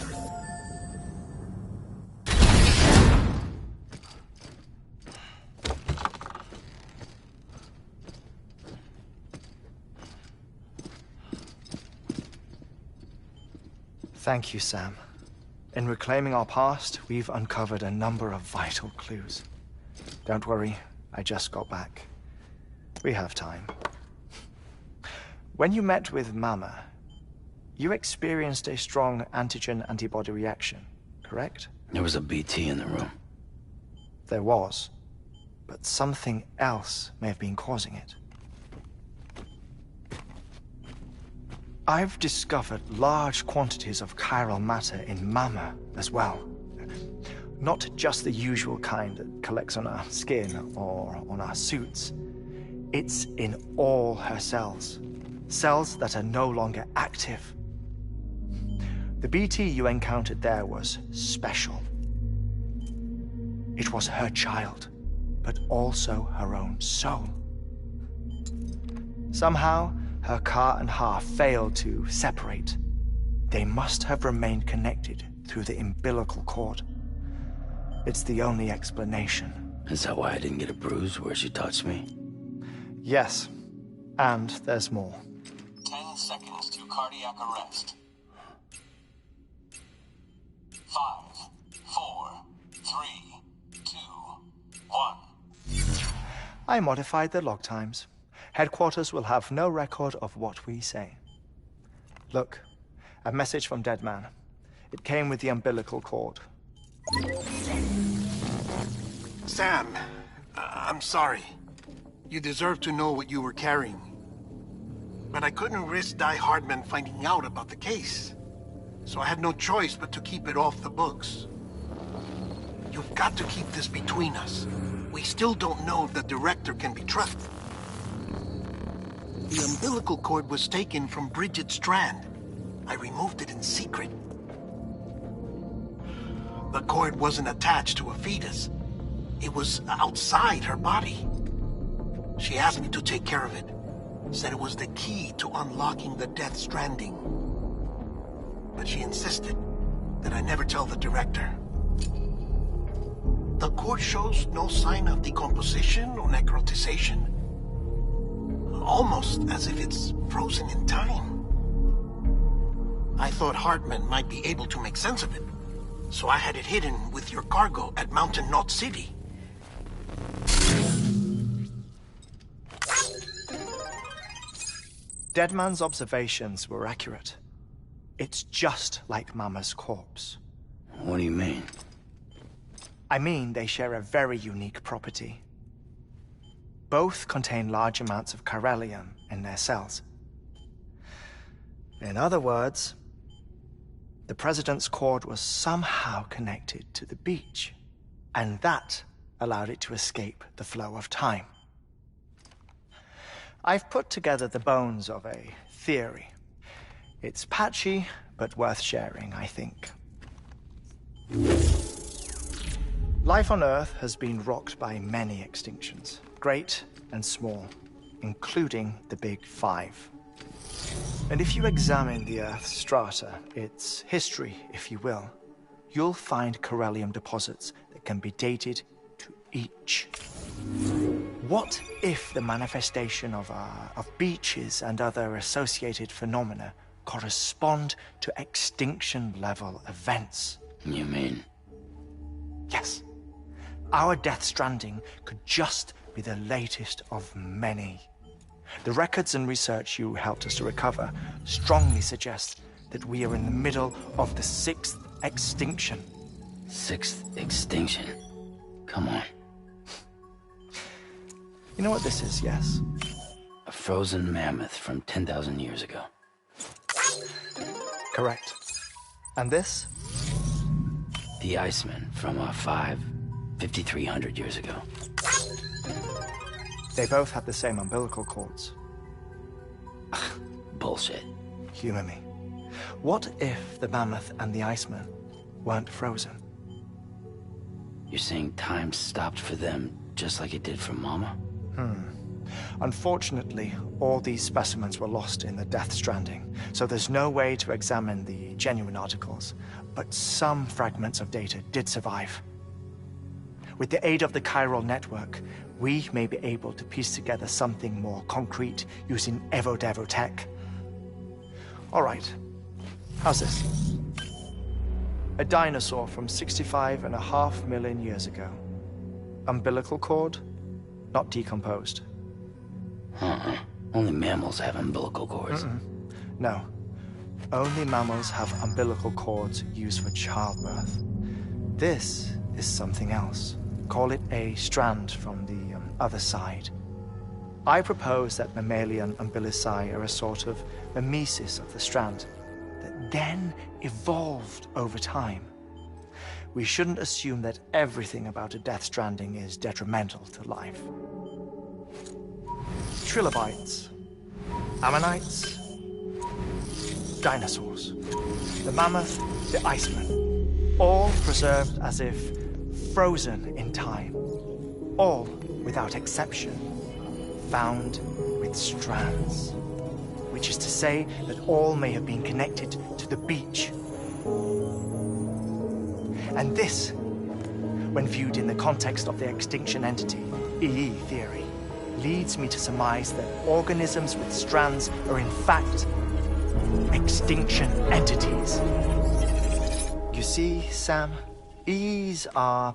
S3: Thank you, Sam. In reclaiming our past, we've uncovered a number of vital clues. Don't worry, I just got back. We have time. When you met with Mama, you experienced a strong antigen-antibody reaction, correct?
S10: There was a BT in the room.
S3: There was, but something else may have been causing it. I've discovered large quantities of chiral matter in Mama as well. Not just the usual kind that collects on our skin or on our suits. It's in all her cells. Cells that are no longer active. The BT you encountered there was special. It was her child, but also her own soul. Somehow, her car and half failed to separate. They must have remained connected through the umbilical cord. It's the only explanation.
S10: Is that why I didn't get a bruise where she touched me?
S3: Yes, and there's more.
S13: 10 seconds to cardiac arrest. 5, 4, 3, 2, 1.
S3: I modified the log times. Headquarters will have no record of what we say. Look, a message from Deadman. It came with the umbilical cord.
S14: Sam, I'm sorry. You deserve to know what you were carrying. But I couldn't risk Die Hardman finding out about the case. So I had no choice but to keep it off the books. You've got to keep this between us. We still don't know if the director can be trusted. The umbilical cord was taken from Bridget Strand. I removed it in secret. The cord wasn't attached to a fetus. It was outside her body. She asked me to take care of it. Said it was the key to unlocking the Death Stranding. But she insisted that I never tell the director. The cord shows no sign of decomposition or necrotization. Almost as if it's frozen in time. I thought Hartman might be able to make sense of it, so I had it hidden with your cargo at Mountain Knot City.
S3: Deadman's observations were accurate. It's just like Mama's corpse.
S10: What do you mean?
S3: I mean, they share a very unique property. Both contain large amounts of chiralium in their cells. In other words, the President's cord was somehow connected to the beach, and that allowed it to escape the flow of time. I've put together the bones of a theory. It's patchy, but worth sharing, I think. Life on Earth has been rocked by many extinctions, great and small, including the Big Five. And if you examine the Earth's strata, its history, if you will, you'll find chiralium deposits that can be dated to each. What if the manifestation of beaches and other associated phenomena correspond to extinction-level events?
S10: You mean?
S3: Yes. Our Death Stranding could just be the latest of many. The records and research you helped us to recover strongly suggest that we are in the middle of the 6th extinction.
S10: 6th extinction? Come on.
S3: You know what this is, yes?
S10: A frozen mammoth from 10,000 years ago.
S3: Correct. And this?
S10: The Iceman from 5,300 years ago.
S3: They both have the same umbilical cords.
S10: Bullshit.
S3: Humor me. What if the mammoth and the Iceman weren't frozen?
S10: You're saying time stopped for them just like it did for Mama?
S3: Unfortunately, all these specimens were lost in the Death Stranding, so there's no way to examine the genuine articles, but some fragments of data did survive. With the aid of the chiral network, we may be able to piece together something more concrete using Evo-Devo tech. All right, how's this? A dinosaur from 65.5 million years ago. Umbilical cord, not decomposed.
S10: Only mammals have umbilical cords.
S3: No. Only mammals have umbilical cords used for childbirth. This is something else. Call it a strand from the other side. I propose that mammalian umbilici are a sort of mimesis of the strand that then evolved over time. We shouldn't assume that everything about a Death Stranding is detrimental to life. Trilobites, ammonites, dinosaurs, the mammoth, the iceman, all preserved as if frozen in time, all, without exception, found with strands, which is to say that all may have been connected to the beach. And this, when viewed in the context of the extinction entity, EE theory, leads me to surmise that organisms with strands are in fact extinction entities. You see, Sam, EEs are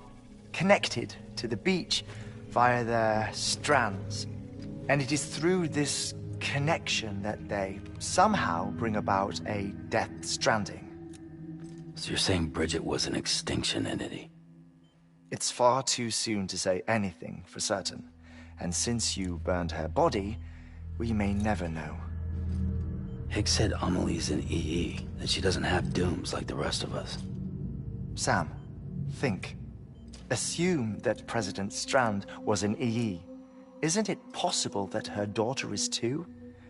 S3: connected to the beach via their strands. And it is through this connection that they somehow bring about a Death Stranding.
S10: So you're saying Bridget was an extinction entity?
S3: It's far too soon to say anything for certain. And since you burned her body, we may never know.
S10: Higgs said Amelie's an EE, that she doesn't have dooms like the rest of us.
S3: Sam, think. Assume that President Strand was an EE. Isn't it possible that her daughter is too?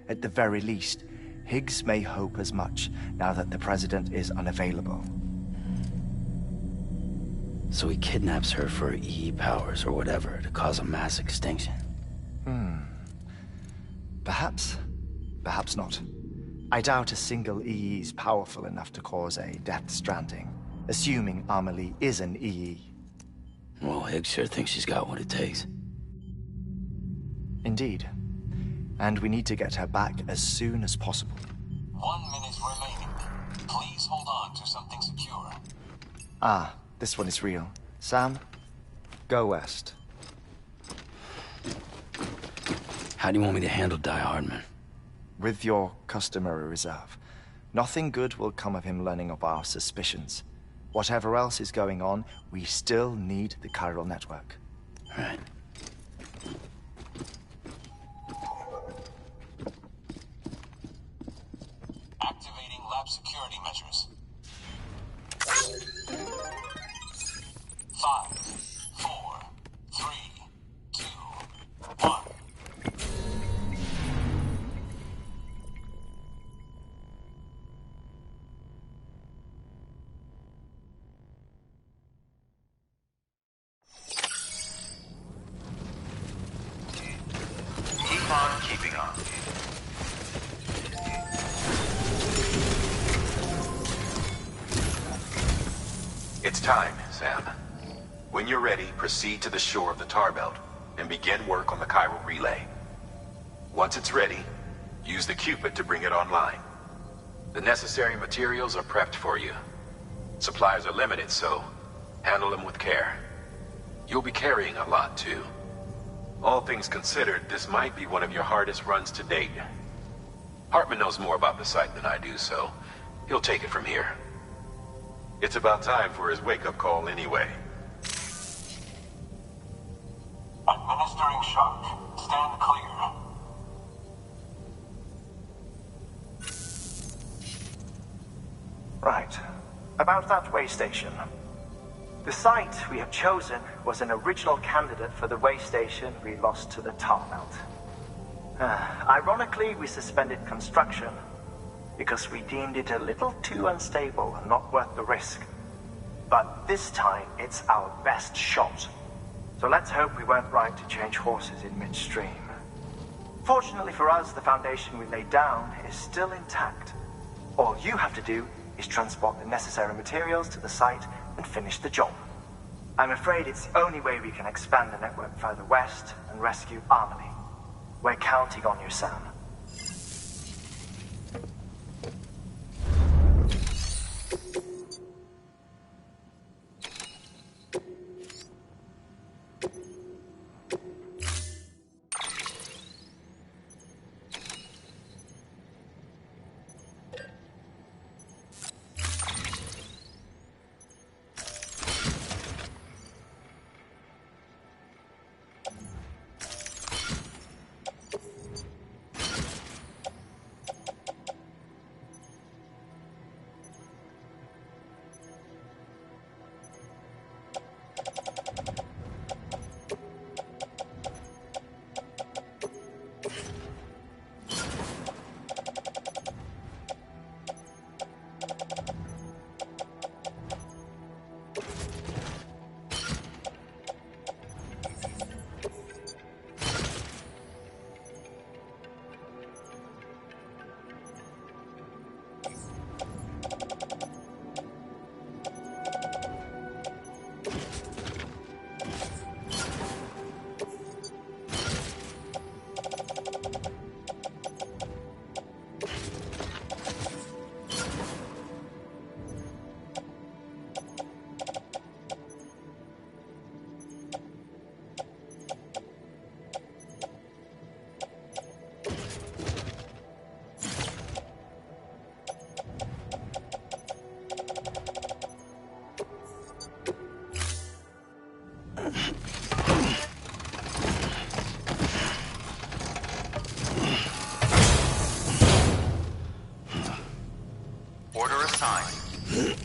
S3: At the very least, Higgs may hope as much now that the President is unavailable.
S10: So he kidnaps her for EE powers or whatever to cause a mass extinction.
S3: Perhaps. Perhaps not. I doubt a single EE is powerful enough to cause a Death Stranding, assuming Amelie is an EE.
S10: Well, Higgs sure thinks she's got what it takes.
S3: Indeed. And we need to get her back as soon as possible.
S13: 1 minute remaining. Please hold on to something secure.
S3: Ah, this one is real. Sam, go west.
S10: How do you want me to handle Die Hardman?
S3: With your customary reserve. Nothing good will come of him learning of our suspicions. Whatever else is going on, we still need the chiral network.
S10: Right.
S13: Activating lab security measures. 5, 4, 3, 2, 1.
S1: Keep on keeping on. It's time, Sam. When you're ready, proceed to the shore of the tar belt and begin work on the chiral relay. Once it's ready, use the Cupid to bring it online. The necessary materials are prepped for you. Supplies are limited, so handle them with care. You'll be carrying a lot, too. All things considered, this might be one of your hardest runs to date. Hartman knows more about the site than I do, so he'll take it from here. It's about time for his wake-up call anyway.
S13: Administering shock. Stand clear.
S3: Right. About that way station. The site we have chosen was an original candidate for the way station we lost to the tar belt. Ironically, we suspended construction because we deemed it a little too unstable and not worth the risk. But this time, it's our best shot. So let's hope we weren't right to change horses in midstream. Fortunately for us, the foundation we laid down is still intact. All you have to do is transport the necessary materials to the site and finish the job. I'm afraid it's the only way we can expand the network further west and rescue Harmony. We're counting on you, Sam.
S6: Order assigned.